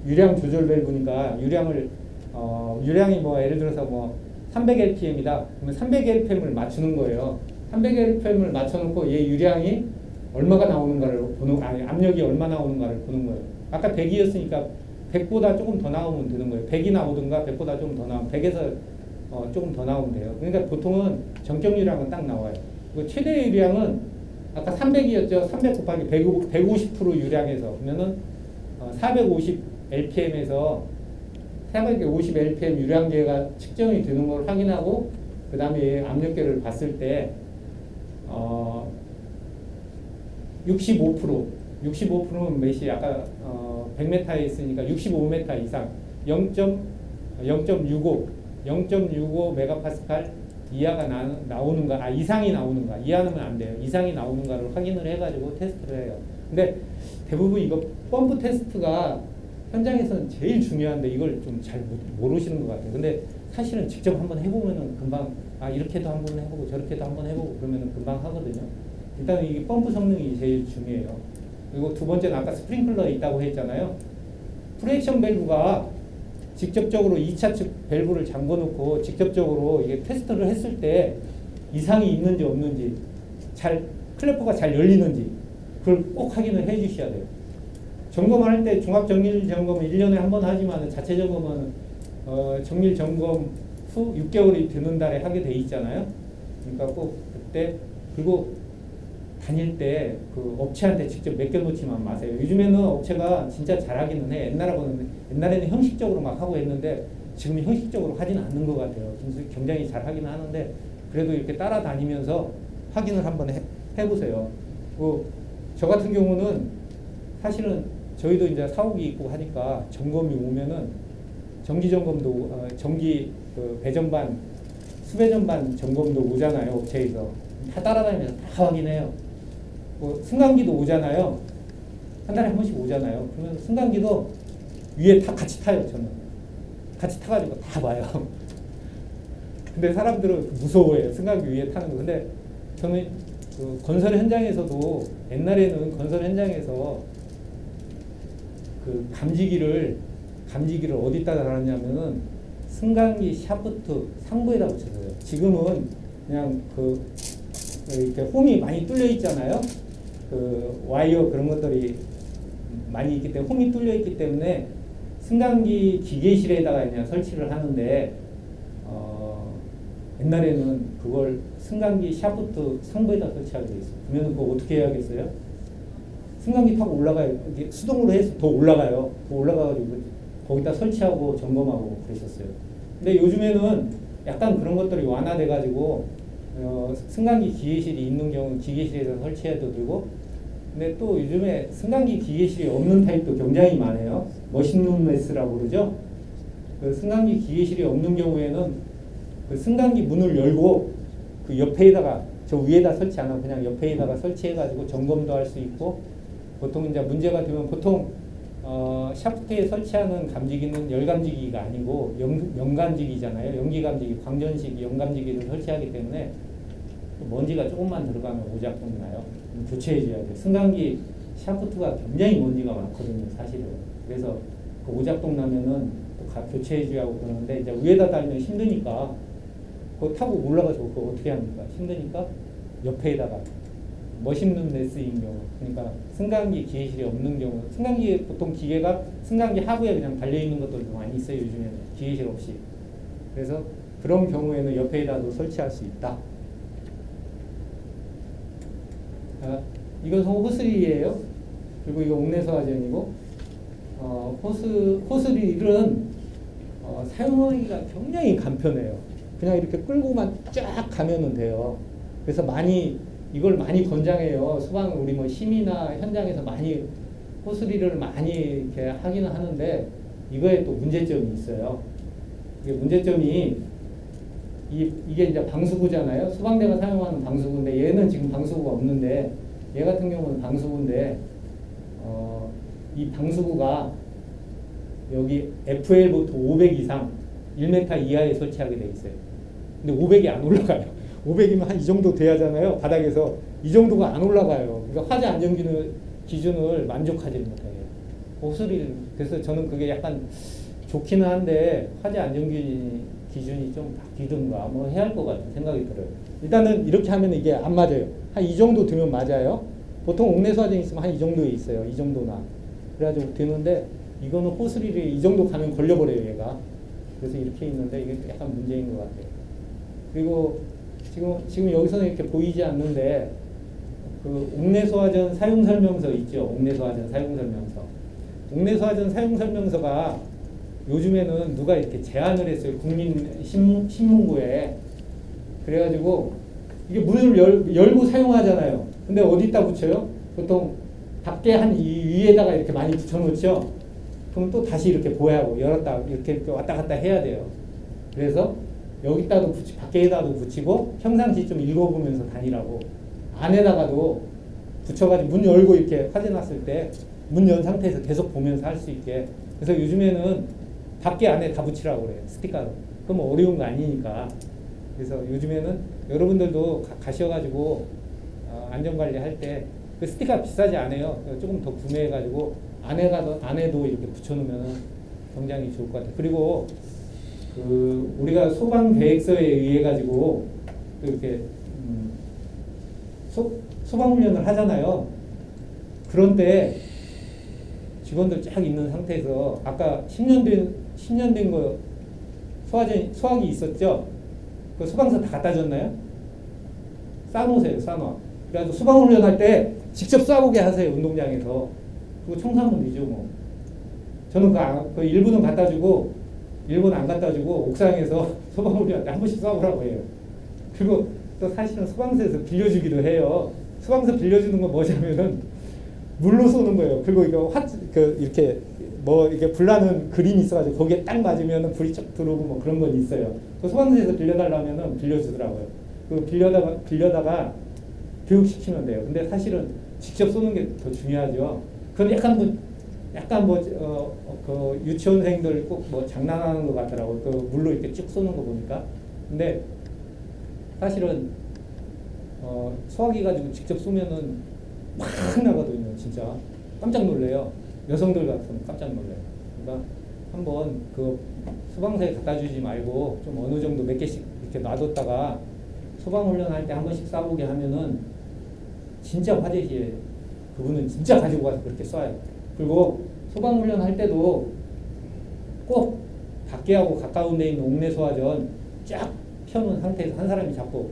유량 조절 밸브니까 유량이 예를 들어서 300lpm이다. 그러면 300lpm을 맞추는 거예요. 300lpm을 맞춰놓고 얘 유량이 얼마가 나오는가를 보는, 아니 압력이 얼마 나오는가를 보는 거예요. 아까 100이었으니까 100보다 조금 더 나오면 되는 거예요. 100이 나오든가 100보다 조금 더 나오면 100에서 조금 더 나오면 돼요. 그러니까 보통은 정적 유량은 딱 나와요. 최대 유량은 아까 300이었죠. 300 곱하기 150% 유량에서 그러면은 450lpm에서 450lpm 유량계가 측정이 되는 걸 확인하고 그 다음에 압력계를 봤을 때 65%는 몇이 아까 100m에 있으니까 65m 이상 0.65 메가파스칼 이하가 나오는가, 이상이 나오는가, 이하는 안 돼요. 이상이 나오는가를 확인을 해가지고 테스트를 해요. 근데 대부분 이거 펌프 테스트가 현장에서는 제일 중요한데 이걸 좀 잘 모르시는 것 같아요. 근데 사실은 직접 한번 해보면은 금방, 이렇게도 한번 해보고 저렇게도 한번 해보고 그러면은 금방 하거든요. 일단 이게 펌프 성능이 제일 중요해요. 그리고 두 번째는 아까 스프링클러에 있다고 했잖아요. 프레액션 밸브가 직접적으로 2차 측 밸브를 잠궈 놓고 직접적으로 이게 테스트를 했을 때 이상이 있는지 없는지, 클래퍼가 잘 열리는지 그걸 꼭 확인을 해 주셔야 돼요. 점검할 때 종합 정밀 점검은 1년에 한 번 하지만 자체 점검은 정밀 점검 후 6개월이 되는 달에 하게 돼 있잖아요. 그러니까 꼭 그때, 그리고 다닐 때 그 업체한테 직접 맡겨놓지만 마세요. 요즘에는 업체가 진짜 잘하기는 해. 옛날에는 형식적으로 막 하고 했는데 지금 형식적으로 하지는 않는 것 같아요. 굉장히 잘하기는 하는데 그래도 이렇게 따라다니면서 확인을 한번 해보세요. 저 같은 경우는 사실은 저희도 이제 사옥이 있고 하니까 점검이 오면은 정기 점검도 정기 그 배전반 수배전반 점검도 오잖아요. 업체에서 다 따라다니면서 다 확인해요. 승강기도 오잖아요. 한 달에 한 번씩 오잖아요. 그러면 승강기도 위에 다 같이 타요. 저는 같이 타가지고 다 봐요. 근데 사람들은 무서워해요. 승강기 위에 타는 거. 근데 저는 그 건설 현장에서도 옛날에는 건설 현장에서 그 감지기를 어디다 달았냐면은 승강기 샤프트 상부에다 붙였어요. 지금은 그냥 이렇게 홈이 많이 뚫려 있잖아요. 그 와이어 그런 것들이 많이 있기 때문에 홈이 뚫려 있기 때문에 승강기 기계실에다가 그냥 설치를 하는데 옛날에는 그걸 승강기 샤프트 상부에다 설치하게 돼 있어요. 그러면 그거 어떻게 해야겠어요? 승강기 타고 올라가요. 이게 수동으로 해서 더 올라가요. 더 올라가가지고 거기다 설치하고 점검하고 그러셨어요. 근데 요즘에는 약간 그런 것들이 완화돼가지고 승강기 기계실이 있는 경우는 기계실에서 설치해도 되고, 근데 또 요즘에 승강기 기계실이 없는 타입도 굉장히 많아요. 머신룸레스라고 그러죠. 그 승강기 기계실이 없는 경우에는 그 승강기 문을 열고 그 옆에다가 저 위에다 설치 안 하고 그냥 옆에다가 설치해가지고 점검도 할 수 있고, 보통 이제 문제가 되면 보통 샤프트에 설치하는 감지기는 열감지기가 아니고 연감지기잖아요. 연기감지기, 광전식 연감지기를 설치하기 때문에 먼지가 조금만 들어가면 오작동이 나요. 교체해줘야 돼요. 승강기 샤프트가 굉장히 먼지가 많거든요, 사실은. 그래서 그 오작동 나면은 교체해줘야 하고 그러는데 이제 위에다 달면 힘드니까 그거 타고 올라가서 그거 어떻게 합니까? 힘드니까 옆에다가 머신룸 레스인 경우, 그러니까 승강기 기계실이 없는 경우, 승강기 보통 기계가 승강기 하부에 그냥 달려있는 것들도 많이 있어요. 요즘에는 기계실 없이. 그래서 그런 경우에는 옆에다도 설치할 수 있다. 이건 호스릴이에요. 그리고 이거 옥내소화전이고, 호스릴은 사용하기가 굉장히 간편해요. 그냥 이렇게 끌고만 쫙 가면은 돼요. 그래서 이걸 많이 권장해요. 우리 뭐 심의나 현장에서 많이 호스릴을 많이 이렇게 하기는 하는데 이거에 또 문제점이 있어요. 이게 문제점이 이게 이제 방수구잖아요. 소방대가 사용하는 방수구인데 얘는 지금 방수구가 없는데 얘 같은 경우는 방수구인데 이 방수구가 여기 FL부터 500 이상 1m 이하에 설치하게 돼 있어요. 근데 500이 안 올라가요. 500이면 한 이 정도 돼야 하잖아요. 바닥에서 이 정도가 안 올라가요. 그러니까 화재 안전 기준을 만족하지 못해요. 호스릴. 그래서 저는 그게 약간 좋기는 한데 화재 안전 기준이 좀 바뀌든가 뭐 해야 할 것 같은 생각이 들어요. 일단은 이렇게 하면 이게 안 맞아요. 한 이 정도 두면 맞아요. 보통 옥내 소화전 있으면 한 이 정도에 있어요. 이 정도나. 그래가지고 되는데 이거는 호스릴이 이 정도 가면 걸려버려요, 얘가. 그래서 이렇게 있는데 이게 약간 문제인 것 같아요. 그리고 지금 여기서는 이렇게 보이지 않는데 그 옥내 소화전 사용 설명서 있죠. 옥내 소화전 사용 설명서. 옥내 소화전 사용 설명서가 요즘에는 누가 이렇게 제안을 했어요. 국민신문고에. 그래가지고 이게 문을 열고 사용하잖아요. 근데 어디다 붙여요? 보통 밖에 한 이 위에다가 이렇게 많이 붙여놓죠. 그럼 또 다시 이렇게 보호하고 열었다 이렇게 왔다 갔다 해야 돼요. 그래서 여기다도 밖에다도 붙이고 평상시 좀 읽어보면서 다니라고. 안에다가도 붙여가지고 문 열고 이렇게 화재 났을 때 문 연 상태에서 계속 보면서 할 수 있게. 그래서 요즘에는 밖에 안에 다 붙이라고 그래요. 스티커로. 그럼 어려운 거 아니니까. 그래서 요즘에는 여러분들도 가셔가지고 안전관리 할 때 그 스티커 비싸지 않아요. 조금 더 구매해가지고 안에도 이렇게 붙여놓으면 굉장히 좋을 것 같아요. 그리고 그 우리가 소방계획서에 의해 가지고 이렇게 소방훈련을 하잖아요. 그런데 직원들 쫙 있는 상태에서 아까 10년 된 거 소화기 있었죠? 그 소방서 다 갖다 줬나요? 싸놓으세요, 싸놔. 그래가지고 소방훈련 할 때 직접 쏴보게 하세요, 운동장에서. 그거 청소하면 되죠, 뭐. 저는 그 일부는 갖다 주고, 일부는 안 갖다 주고, 옥상에서 소방훈련 할 때 한 번씩 쏴보라고 해요. 그리고 또 사실은 소방서에서 빌려주기도 해요. 소방서 빌려주는 건 뭐냐면은, 물로 쏘는 거예요. 그리고 이거 이렇게 이게 불나는 그림이 있어가지고 거기에 딱 맞으면 불이 쫙 들어오고 뭐 그런 건 있어요. 그 소방서에서 빌려달라면은 빌려주더라고요. 그 빌려다가 교육시키면 돼요. 근데 사실은 직접 쏘는 게 더 중요하죠. 그건 약간 그 유치원생들 꼭 뭐 장난하는 것 같더라고요. 그 물로 이렇게 쭉 쏘는 거 보니까. 근데 사실은 소화기 가지고 직접 쏘면은 막 나거든요. 진짜 깜짝 놀래요. 여성들 같으면 깜짝 놀래요. 그러니까 한번 그 소방서에 갖다 주지 말고 좀 어느 정도 몇 개씩 이렇게 놔뒀다가 소방훈련 할 때 한 번씩 쏴보게 하면은 진짜 화재 시에 그분은 진짜 가지고 가서 그렇게 쏴요. 그리고 소방훈련 할 때도 꼭 밖에하고 가까운 데 있는 옥내 소화전 쫙 펴놓은 상태에서 한 사람이 잡고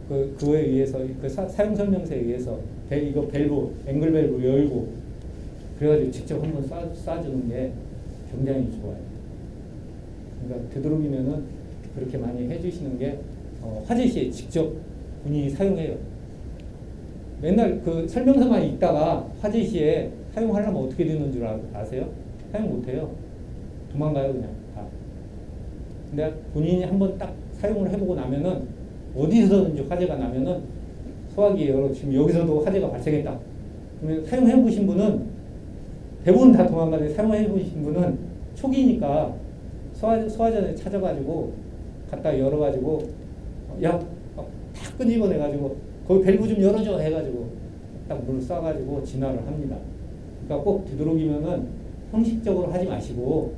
그거에 의해서 그 사용 설명서에 의해서 이거 밸브 앵글 밸브 열고 그래가지고 직접 한번 쏴주는 게 굉장히 좋아요. 그러니까 되도록이면은 그렇게 많이 해주시는 게 화재 시에 직접 본인이 사용해요. 맨날 그 설명서만 읽다가 화재 시에 사용하려면 어떻게 되는 줄 아세요? 사용 못해요. 도망가요 그냥 다. 근데 본인이 한번 딱 사용을 해보고 나면은 어디서든지 화재가 나면은 소화기 지금 여기서도 화재가 발생했다. 그러면 사용해 보신 분은 대부분 다 도망가는데 사용해 보신 분은 초기니까 소화전에 찾아가지고 갖다 열어가지고 탁 끄집어내가지고 거기 밸브 좀 열어줘 해가지고 딱 물 쏴가지고 진화를 합니다. 그러니까 꼭 되도록이면은 형식적으로 하지 마시고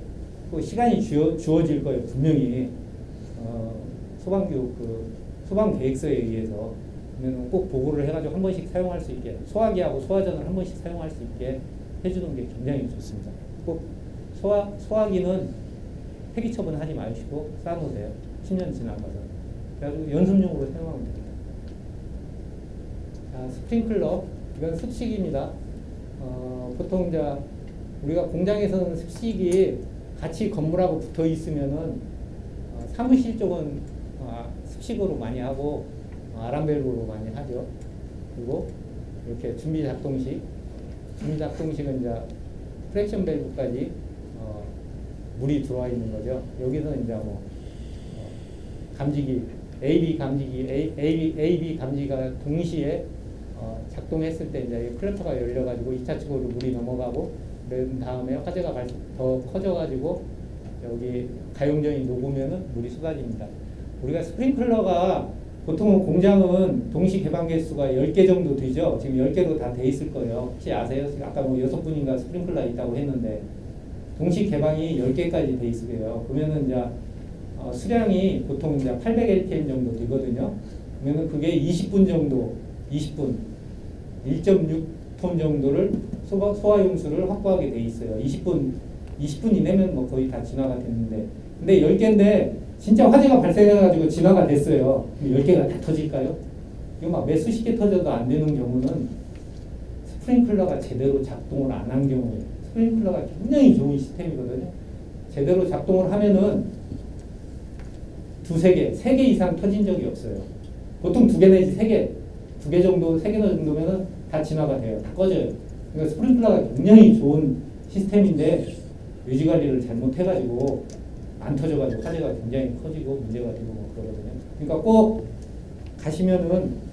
또 시간이 주어질 거예요. 분명히 소방교육 소방 계획서에 의해서 그러면 꼭 보고를 해가지고 한 번씩 사용할 수 있게 소화기하고 소화전을 한 번씩 사용할 수 있게 해주는 게 굉장히 좋습니다. 꼭 소화기는 폐기 처분하지 마시고 쌓아놓으세요. 10년 지나가서. 그래가지고 연습용으로 사용하면 됩니다. 자, 스프링클러 이건 습식입니다. 보통 이제 우리가 공장에서는 습식이 같이 건물하고 붙어 있으면은 사무실 쪽은 습식으로 많이 하고 아람밸브로 많이 하죠. 그리고 이렇게 준비 작동식은 이제 프랙션 밸브까지 물이 들어와 있는 거죠. 여기서 이제 감지기 AB 감지기가 동시에 작동했을 때 이제 클래퍼가 열려가지고 2차 측으로 물이 넘어가고 그런 다음에 화재가 더 커져가지고 여기 가용전이 녹으면은 물이 쏟아집니다. 우리가 스프링클러가 보통 공장은 동시 개방 개수가 10개 정도 되죠. 지금 10개로 다 돼 있을 거예요. 혹시 아세요? 아까 6분인가 스프링클러 있다고 했는데 동시 개방이 10개까지 돼 있어요. 그러면은 이제 수량이 보통 이제 800 LTM 정도 되거든요. 그러면 그게 20분 정도, 20분, 1.6톤 정도를 소화용수를 확보하게 돼 있어요. 20분 이내면 뭐 거의 다 진화가 됐는데, 근데 10개인데 진짜 화재가 발생해가지고 진화가 됐어요. 10개가 다 터질까요? 이거 막 몇 수십 개 터져도 안 되는 경우는 스프링클러가 제대로 작동을 안 한 경우에, 스프링클러가 굉장히 좋은 시스템이거든요. 제대로 작동을 하면은 두세 개, 3개 이상 터진 적이 없어요. 보통 2개 내지 3개, 2개 정도, 3개 정도면은 다 진화가 돼요. 다 꺼져요. 그러니까 스프링클러가 굉장히 좋은 시스템인데 유지관리를 잘못해가지고 안 터져가지고 화재가 굉장히 커지고 문제가 되고 뭐 그러거든요. 그러니까 꼭 가시면은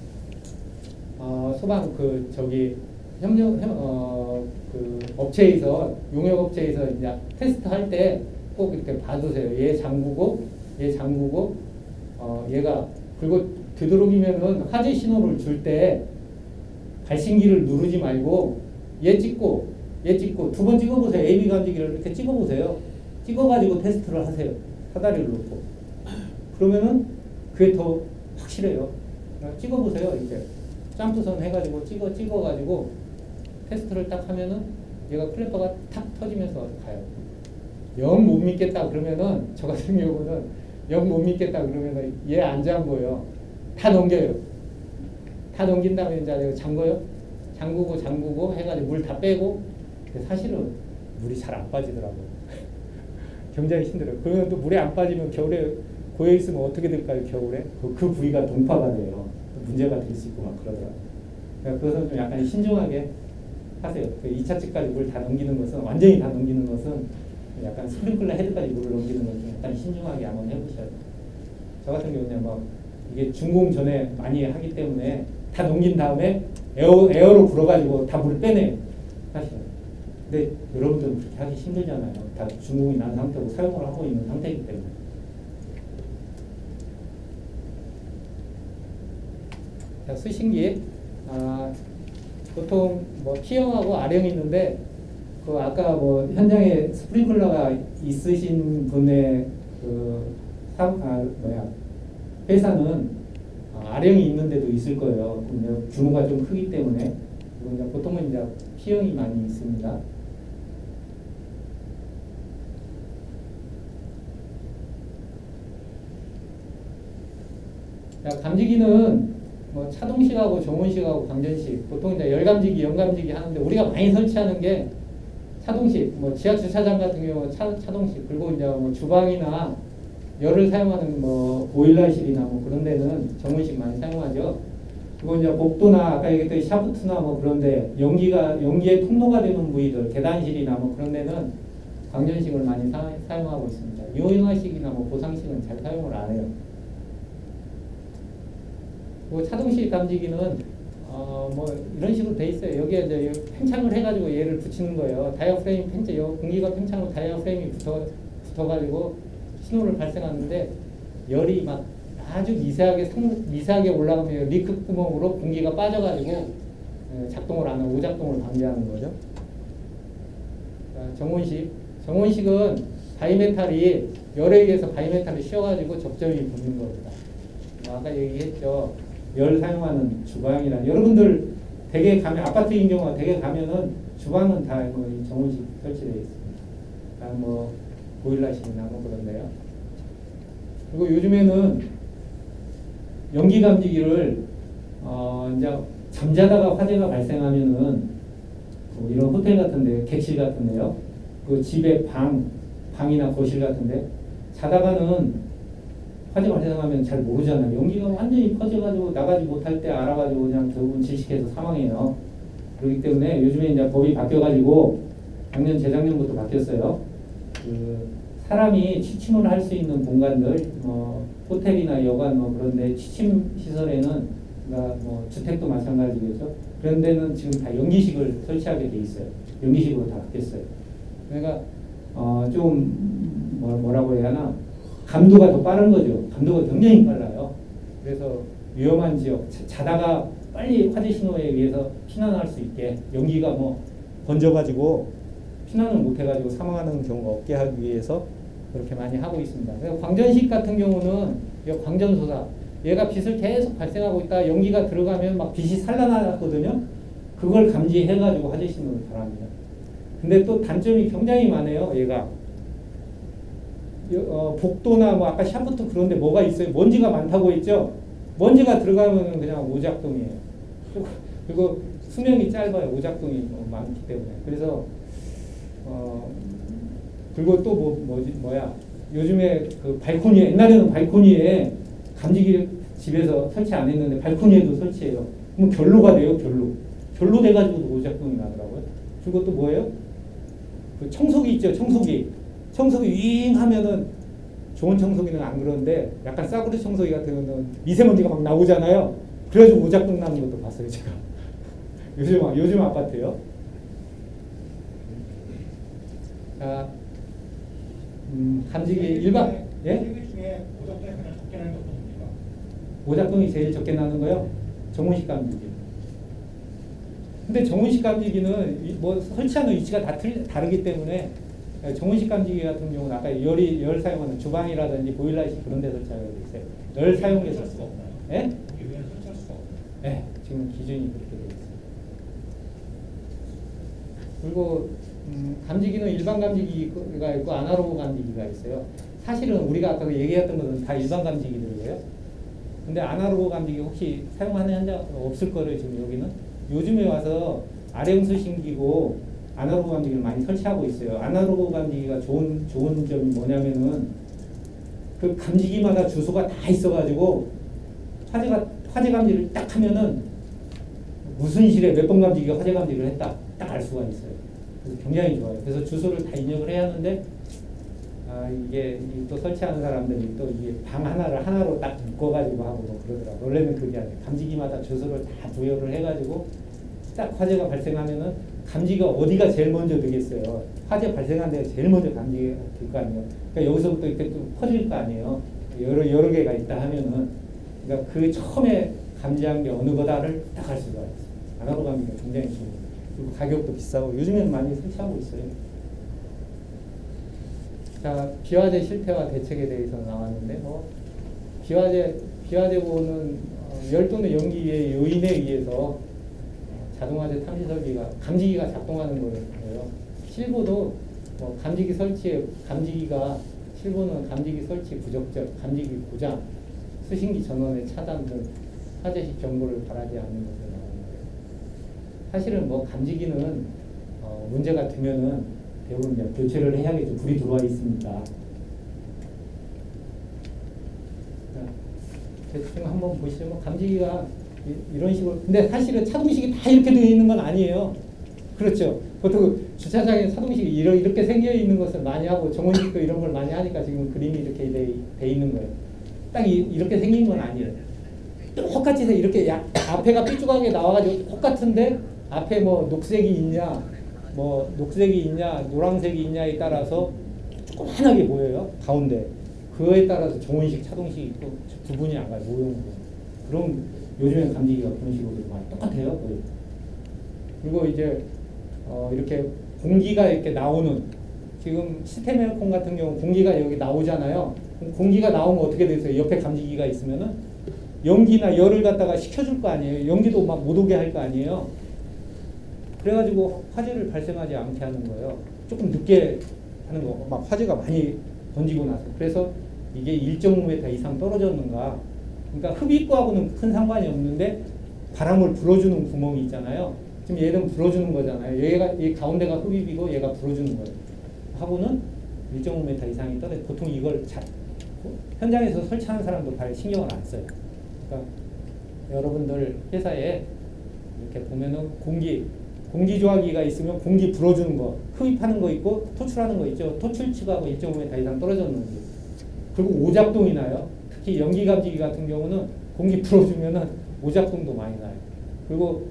소방 그 업체에서 용역업체에서 이제 테스트 할 때 꼭 이렇게 봐두세요. 얘 잠그고 얘가 그리고 되도록이면은 화재 신호를 줄 때 발신기를 누르지 말고 얘 찍고 2번 찍어보세요. AB 감지기를 이렇게 찍어보세요. 찍어가지고 테스트를 하세요. 사다리를 놓고. 그러면은 그게 더 확실해요. 찍어보세요. 이제 점프선 해가지고 찍어가지고 테스트를 딱 하면은 얘가 클래퍼가 탁 터지면서 가요. 영 못 믿겠다 그러면은 저 같은 경우는 영 못 믿겠다 그러면은 얘 안 잠궈요. 다 넘겨요. 다 넘긴 다음에 이제 잠궈요. 잠그고 해가지고 물 다 빼고. 사실은 물이 잘 안 빠지더라고요. 굉장히 힘들어요. 그러면 또 물에 안 빠지면 겨울에 고여 있으면 어떻게 될까요? 겨울에 그 부위가 동파가 돼요. 문제가 될 수 있고 막 그러더라고요. 그러니까 그것은 좀 약간 신중하게 하세요. 그 2차측까지 물 다 넘기는 것은, 완전히 다 넘기는 것은, 약간 스프링클러 헤드까지 물을 넘기는 것은 약간 신중하게 한번 해보셔야 돼요. 저 같은 경우는 뭐 이게 준공 전에 많이 하기 때문에 다 넘긴 다음에 에어로 불어가지고 다 물을 빼내요. 사실. 근데 여러분들은 그렇게 하기 힘들잖아요. 다 준공이 난 상태고 사용을 하고 있는 상태이기 때문에. 자, 수신기. 보통 뭐 T형하고 R형이 있는데, 그 아까 뭐 현장에 스프링클러가 있으신 분의 회사는 R형이 있는 데도 있을 거예요. 규모가 좀 크기 때문에. 보통은 이제 T형이 많이 있습니다. 자, 감지기는 뭐 차동식하고 정온식하고 방전식, 보통 이제 열감지기, 연감지기 하는데 우리가 많이 설치하는 게 차동식, 뭐 지하 주차장 같은 경우 차동식, 그리고 이제 뭐 주방이나 열을 사용하는 뭐 보일러실이나 뭐 그런 데는 정온식 많이 사용하죠. 그리고 이제 복도나 아까 얘기했던 샤프트나 뭐 그런데 연기의 통로가 되는 부위들, 계단실이나 뭐 그런 데는 방전식을 많이 사용하고 있습니다. 요인화식이나 뭐 보상식은 잘 사용을 안 해요. 그리고 차동식 감지기는 뭐 이런 식으로 돼 있어요. 여기에 이제 팽창을 해가지고 얘를 붙이는 거예요. 다이어프레임 팽창, 공기가 팽창으로 다이어프레임이 붙어가지고 신호를 발생하는데 열이 막 아주 미세하게 올라가면 리크 구멍으로 공기가 빠져가지고 작동을 안 하고 오작동을 방지하는 거죠. 정온식은 바이메탈이 열에 의해서 바이메탈이 쉬어가지고 접점이 붙는 겁니다. 아까 얘기했죠. 열 사용하는 주방이나 여러분들 대개 가면 아파트인 경우가 대개 가면은 주방은 다 뭐 정온식 설치되어 있습니다. 뭐 보일러실이나 뭐 그런데요. 그리고 요즘에는 연기 감지기를 이제 잠자다가 화재가 발생하면은 뭐 이런 호텔 같은데, 객실 같은데요. 그 집에 방이나 거실 같은데 자다가는 화재 발생하면 잘 모르잖아요. 연기가 완전히 퍼져가지고 나가지 못할 때 알아가지고 그냥 결국은 질식해서 사망해요. 그렇기 때문에 요즘에 이제 법이 바뀌어가지고 작년, 재작년부터 바뀌었어요. 그 사람이 취침을 할 수 있는 공간들, 호텔이나 여관 뭐 그런데 취침 시설에는, 그러니까 뭐 주택도 마찬가지겠죠. 그런 데는 지금 다 연기식을 설치하게 돼 있어요. 연기식으로 다 바뀌었어요. 그러니까 좀 뭐라고 해야 하나, 감도가 더 빠른 거죠. 감도가 굉장히 빨라요. 그래서 위험한 지역, 자다가 빨리 화재 신호에 의해서 피난할 수 있게, 연기가 뭐 번져가지고 피난을 못 해가지고 사망하는 경우가 없게 하기 위해서 그렇게 많이 하고 있습니다. 그래서 광전식 같은 경우는 이 광전소사, 얘가 빛을 계속 발생하고 있다 연기가 들어가면 막 빛이 산란하거든요. 그걸 감지해가지고 화재 신호를 발합니다. 근데 또 단점이 굉장히 많아요. 얘가 복도나 뭐 아까 샤프트 그런데 뭐가 있어요? 먼지가 많다고 했죠. 먼지가 들어가면 그냥 오작동이에요. 그리고 수명이 짧아요. 오작동이 많기 때문에. 그래서 그리고 또 뭐야? 요즘에 그 발코니에 옛날에는 발코니에 감지기 집에서 설치 안 했는데 발코니에도 설치해요. 그럼 결로가 돼요. 결로 돼가지고 오작동이 나더라고요. 그리고 또 뭐예요? 그 청소기 있죠. 청소기 윙 하면은 좋은 청소기는 안 그러는데 약간 싸구려 청소기 같은 경우는 미세먼지가 막 나오잖아요. 그래가지고 오작동 나는 것도 봤어요. 제가. 요즘 아파트요. 자, 감지기 일반 예?
중에 오작동이 가장 적게 나는 것도 뭡니까?
오작동이 제일 적게 나는 거요? 정문식 감지기. 근데 정문식 감지기는 뭐 설치하는 위치가 다 다르기 때문에 정문식 감지기 같은 경우는 아까 열 사용하는 주방이라든지 보일러실 그런 데 설치하게 돼 있어요. 열 사용해서
설치할 수가 없나요?
예?
여기 위에는 설치할 수가 없나요?
네, 지금 기준이 그렇게 되어 있어요. 그리고 감지기는 일반 감지기가 있고 아날로그 감지기가 있어요. 사실은 우리가 아까 얘기했던 것은 다 일반 감지기들이에요. 근데 아날로그 감지기 혹시 사용하는 현장 없을 거를 지금 여기는 요즘에 와서 아래응수신기고 아날로그 감지기를 많이 설치하고 있어요. 아날로그 감지기가 좋은 점이 뭐냐면은 그 감지기마다 주소가 다 있어가지고 화재 감지를 딱 하면은 무슨 실에 몇 번 감지기가 화재 감지를 했다 딱 알 수가 있어요. 그래서 굉장히 좋아요. 그래서 주소를 다 입력을 해야 하는데 이게 또 설치하는 사람들이 또 이게 방 하나로 딱 묶어가지고 하고 뭐 그러더라고요. 원래는 그게 아니에요. 감지기마다 주소를 다 부여를 해가지고 딱 화재가 발생하면은 감지기가 어디가 제일 먼저 되겠어요. 화재 발생한 데가 제일 먼저 감지가 될 거 아니에요. 그러니까 여기서부터 이렇게 또 퍼질 거 아니에요. 여러 개가 있다 하면은 그러니까 그 처음에 감지한 게 어느 거다를 딱 알 수가 있어요. 아날로그 감지기가 굉장히 좋아요. 그리고 가격도 비싸고 요즘에는 많이 설치하고 있어요. 자, 비화재 실태와 대책에 대해서 나왔는데 비화재 보호는 열 또는 연기의 요인에 의해서 자동화재 탐지 설비가 감지기가 작동하는 거예요. 실보도 실보는 감지기 설치 부적절, 감지기 고장, 수신기 전원의 차단 등 화재식 정보를 바라지 않는 것을 나오는 거예요. 사실은 감지기는 문제가 되면은 대부분 이제 교체를 해야겠죠. 불이 들어와 있으니까. 대충 한번 보시죠. 감지기가 이런 식으로. 근데 사실은 차동식이 다 이렇게 되어 있는 건 아니에요. 그렇죠. 보통 주차장에 차동식이 이렇게 생겨 있는 것을 많이 하고 정원식도 이런 걸 많이 하니까 지금 그림이 이렇게 돼 있는 거예요. 딱 이렇게 생긴 건 아니에요. 똑같이 이렇게 앞에가 삐죽하게 나와가지고 똑같은데 앞에 녹색이 있냐, 노란색이 있냐에 따라서 조그만하게 보여요. 가운데. 그거에 따라서 정원식, 차동식이 또 구분이 안 가요. 모형으로. 그럼 요즘엔 감지기가 그런 식으로 많이 똑같아요. 거의. 그리고 이제 이렇게 공기가 이렇게 나오는 지금 시스템 에어컨 같은 경우 공기가 여기 나오잖아요. 공기가 나오면 어떻게 되세요? 옆에 감지기가 있으면은 연기나 열을 갖다가 식혀줄 거 아니에요. 연기도 막 못 오게 할 거 아니에요. 그래가지고 화재를 발생하지 않게 하는 거예요. 조금 늦게 하는 거. 막 화재가 많이 던지고 나서. 그래서 이게 1.5m 이상 떨어졌는가. 그러니까 흡입구하고는 큰 상관이 없는데 바람을 불어주는 구멍이 있잖아요. 지금 얘는 불어주는 거잖아요. 이 가운데가 흡입이고 얘가 불어주는 거예요. 하고는 1.5m 이상이 떨어져. 보통 이걸 현장에서 설치하는 사람도 잘 신경을 안 써요. 그러니까 여러분들 회사에 이렇게 보면은 공기 조화기가 있으면 공기 불어주는 거, 흡입하는 거 있고 토출하는 거 있죠. 토출치하고 1.5m 이상 떨어졌는지. 그리고 오작동이 나요. 특히 연기 감지기 같은 경우는 공기 불어주면은 오작동도 많이 나요. 그리고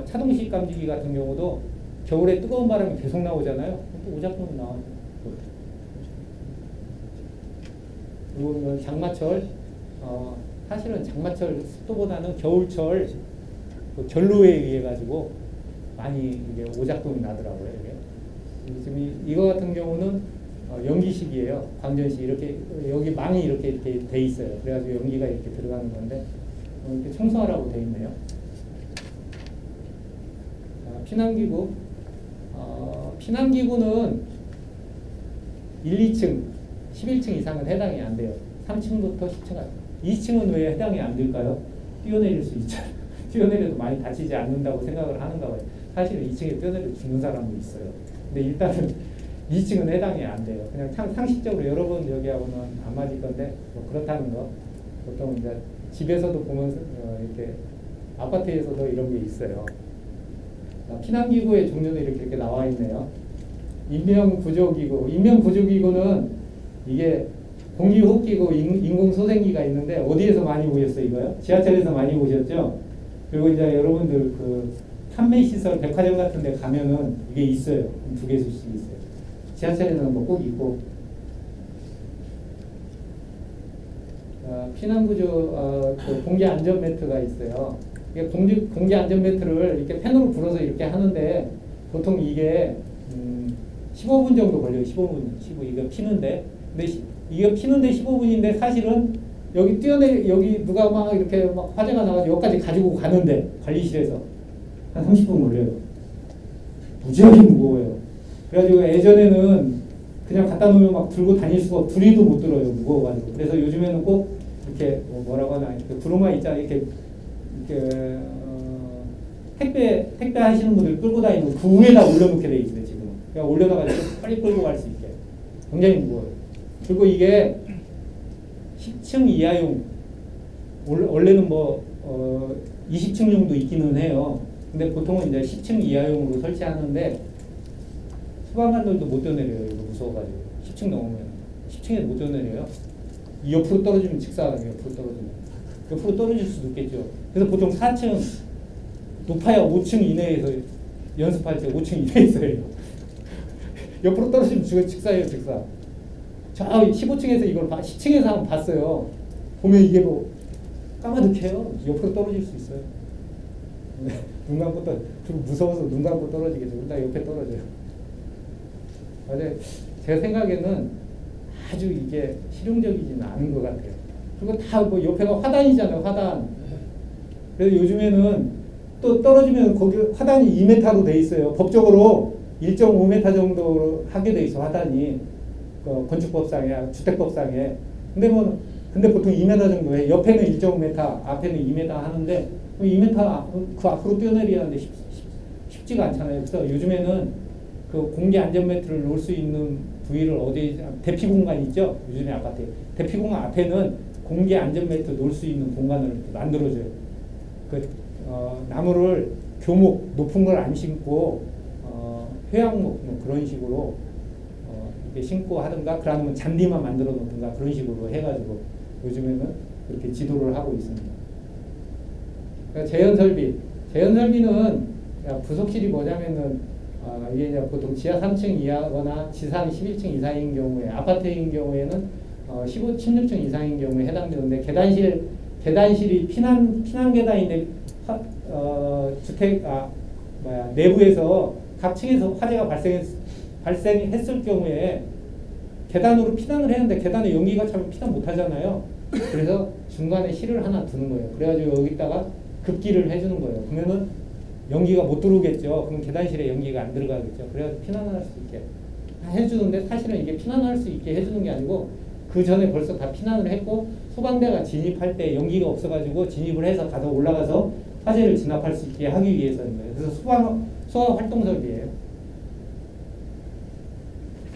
차동식 감지기 같은 경우도 겨울에 뜨거운 바람이 계속 나오잖아요. 또 오작동이 나와요. 그리고 장마철, 사실은 장마철 습도보다는 겨울철 그 결로에 의해 가지고 많이 이게 오작동이 나더라고요. 이게. 지금 이거 같은 경우는 연기식이에요. 광전식 이렇게 여기 망이 이렇게 돼 있어요. 그래가지고 연기가 이렇게 들어가는 건데 이렇게 청소하라고 돼 있네요. 피난기구. 피난기구는 1, 2층, 11층 이상은 해당이 안 돼요. 3층부터 10층. 2층은 왜 해당이 안 될까요? 뛰어내릴 수 있잖아요. 뛰어내려도 많이 다치지 않는다고 생각을 하는가 봐요. 사실은 2층에 뛰어내려 죽는 사람도 있어요. 근데 일단은 2층은 해당이 안 돼요. 그냥 상식적으로 여러분 여기하고는 안 맞을 건데 뭐 그렇다는 거. 보통 이제 집에서도 보면 이렇게 아파트에서도 이런 게 있어요. 피난기구의 종류도 이렇게 나와 있네요. 인명구조기구. 인명구조기구는 이게 공기호흡기구, 인공소생기가 있는데 어디에서 많이 보셨어요 이거요? 지하철에서 많이 보셨죠? 그리고 이제 여러분들 그 판매시설, 백화점 같은 데 가면은 이게 있어요. 2개씩 있어요. 지하철에는 뭐 꼭 있고. 피난구조 그 공기 안전 매트가 있어요. 이게 공기 안전 매트를 이렇게 펜으로 불어서 이렇게 하는데 보통 이게 15분 정도 걸려요. 15분. 이거 피는데. 근데 이거 피는데 15분인데 사실은 여기 여기 누가 막 이렇게 막 화재가 나가지고 여기까지 가지고 가는데 관리실에서 한 30분 걸려요. 무지하게 무거워요. 그래가지고 예전에는 그냥 갖다 놓으면 막 들고 다닐 수가 없고 둘이도 못 들어요. 무거워가지고. 그래서 요즘에는 꼭 이렇게 뭐라고 하나 이렇게 구루마 있잖아요. 이렇게 택배 하시는 분들 끌고 다니는 그 위에다 올려놓게 돼 있어요. 지금은. 그냥 올려놔가지고 빨리 끌고 갈 수 있게. 굉장히 무거워요. 그리고 이게 10층 이하용 원래는 뭐 20층 정도 있기는 해요. 근데 보통은 이제 10층 이하용으로 설치하는데 소방관들도 못 뛰어내려요. 이거 무서워가지고 10층 넘으면 10층에 못 뛰어내려요. 옆으로 떨어지면 직사하게 옆으로 떨어질 수도 있겠죠. 그래서 보통 4층 높아야 5층 이내에서 연습할 때 5층 이내에서 해요. 옆으로 떨어지면 직사예요. 직사. 저 15층에서 이걸 10층에서 한번 봤어요. 보면 이게 뭐 까마득해요. 옆으로 떨어질 수 있어요. 눈 감고 무서워서 눈 감고 떨어지겠죠. 일단 옆에 떨어져요. 근데 제 생각에는 아주 이게 실용적이지는 않은 것 같아요. 그리고 다 뭐 옆에가 화단이잖아요. 화단. 그래서 요즘에는 또 떨어지면 거기 화단이 2m로 돼 있어요. 법적으로 1.5m 정도로 하게 돼 있어. 화단이 건축법상에 주택법상에. 근데 보통 2m 정도 해. 옆에는 1.5m, 앞에는 2m 하는데 2m 그 앞으로 뛰어내려야 하는데 쉽지가 않잖아요. 그래서 요즘에는 그 공기 안전 매트를 놓을 수 있는 부위를 어디 대피 공간 있죠? 요즘에 아파트에 대피 공간 앞에는 공기 안전 매트 놓을 수 있는 공간을 만들어줘요. 나무를 교목 높은 걸 안 심고 회양목 뭐 그런 식으로 이렇게 심고 하든가 그러면 잔디만 만들어 놓든가 그런 식으로 해가지고 요즘에는 그렇게 지도를 하고 있습니다. 그러니까 재현설비는 부속실이 뭐냐면은 이게 이제 보통 지하 3층 이하거나 지상 11층 이상인 경우에 아파트인 경우에는 16층 이상인 경우에 해당되는데 계단실이 피난 계단인데 내부에서 각 층에서 화재가 발생했을 경우에 계단으로 피난을 했는데 계단에 연기가 차면 피난 못 하잖아요. 그래서 중간에 실을 하나 두는 거예요. 그래가지고 여기다가 급기를 해주는 거예요. 그러면은 연기가 못 들어오겠죠. 그럼 계단실에 연기가 안 들어가겠죠. 그래서 피난할 수 있게 해주는데 사실은 이게 피난할 수 있게 해주는 게 아니고 그 전에 벌써 다 피난을 했고 소방대가 진입할 때 연기가 없어가지고 진입을 해서 가서 올라가서 화재를 진압할 수 있게 하기 위해서인 거예요. 그래서 소화 활동 설비예요.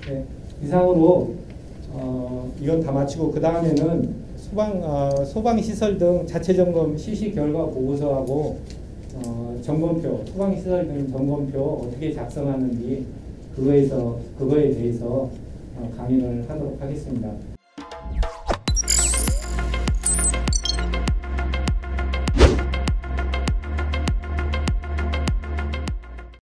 네, 이상으로 이건 다 마치고 그 다음에는 소방 시설 등 자체 점검 실시 결과 보고서하고 점검표, 소방 시설 등 점검표 어떻게 작성하는지 그거에 대해서 강의를 하도록 하겠습니다.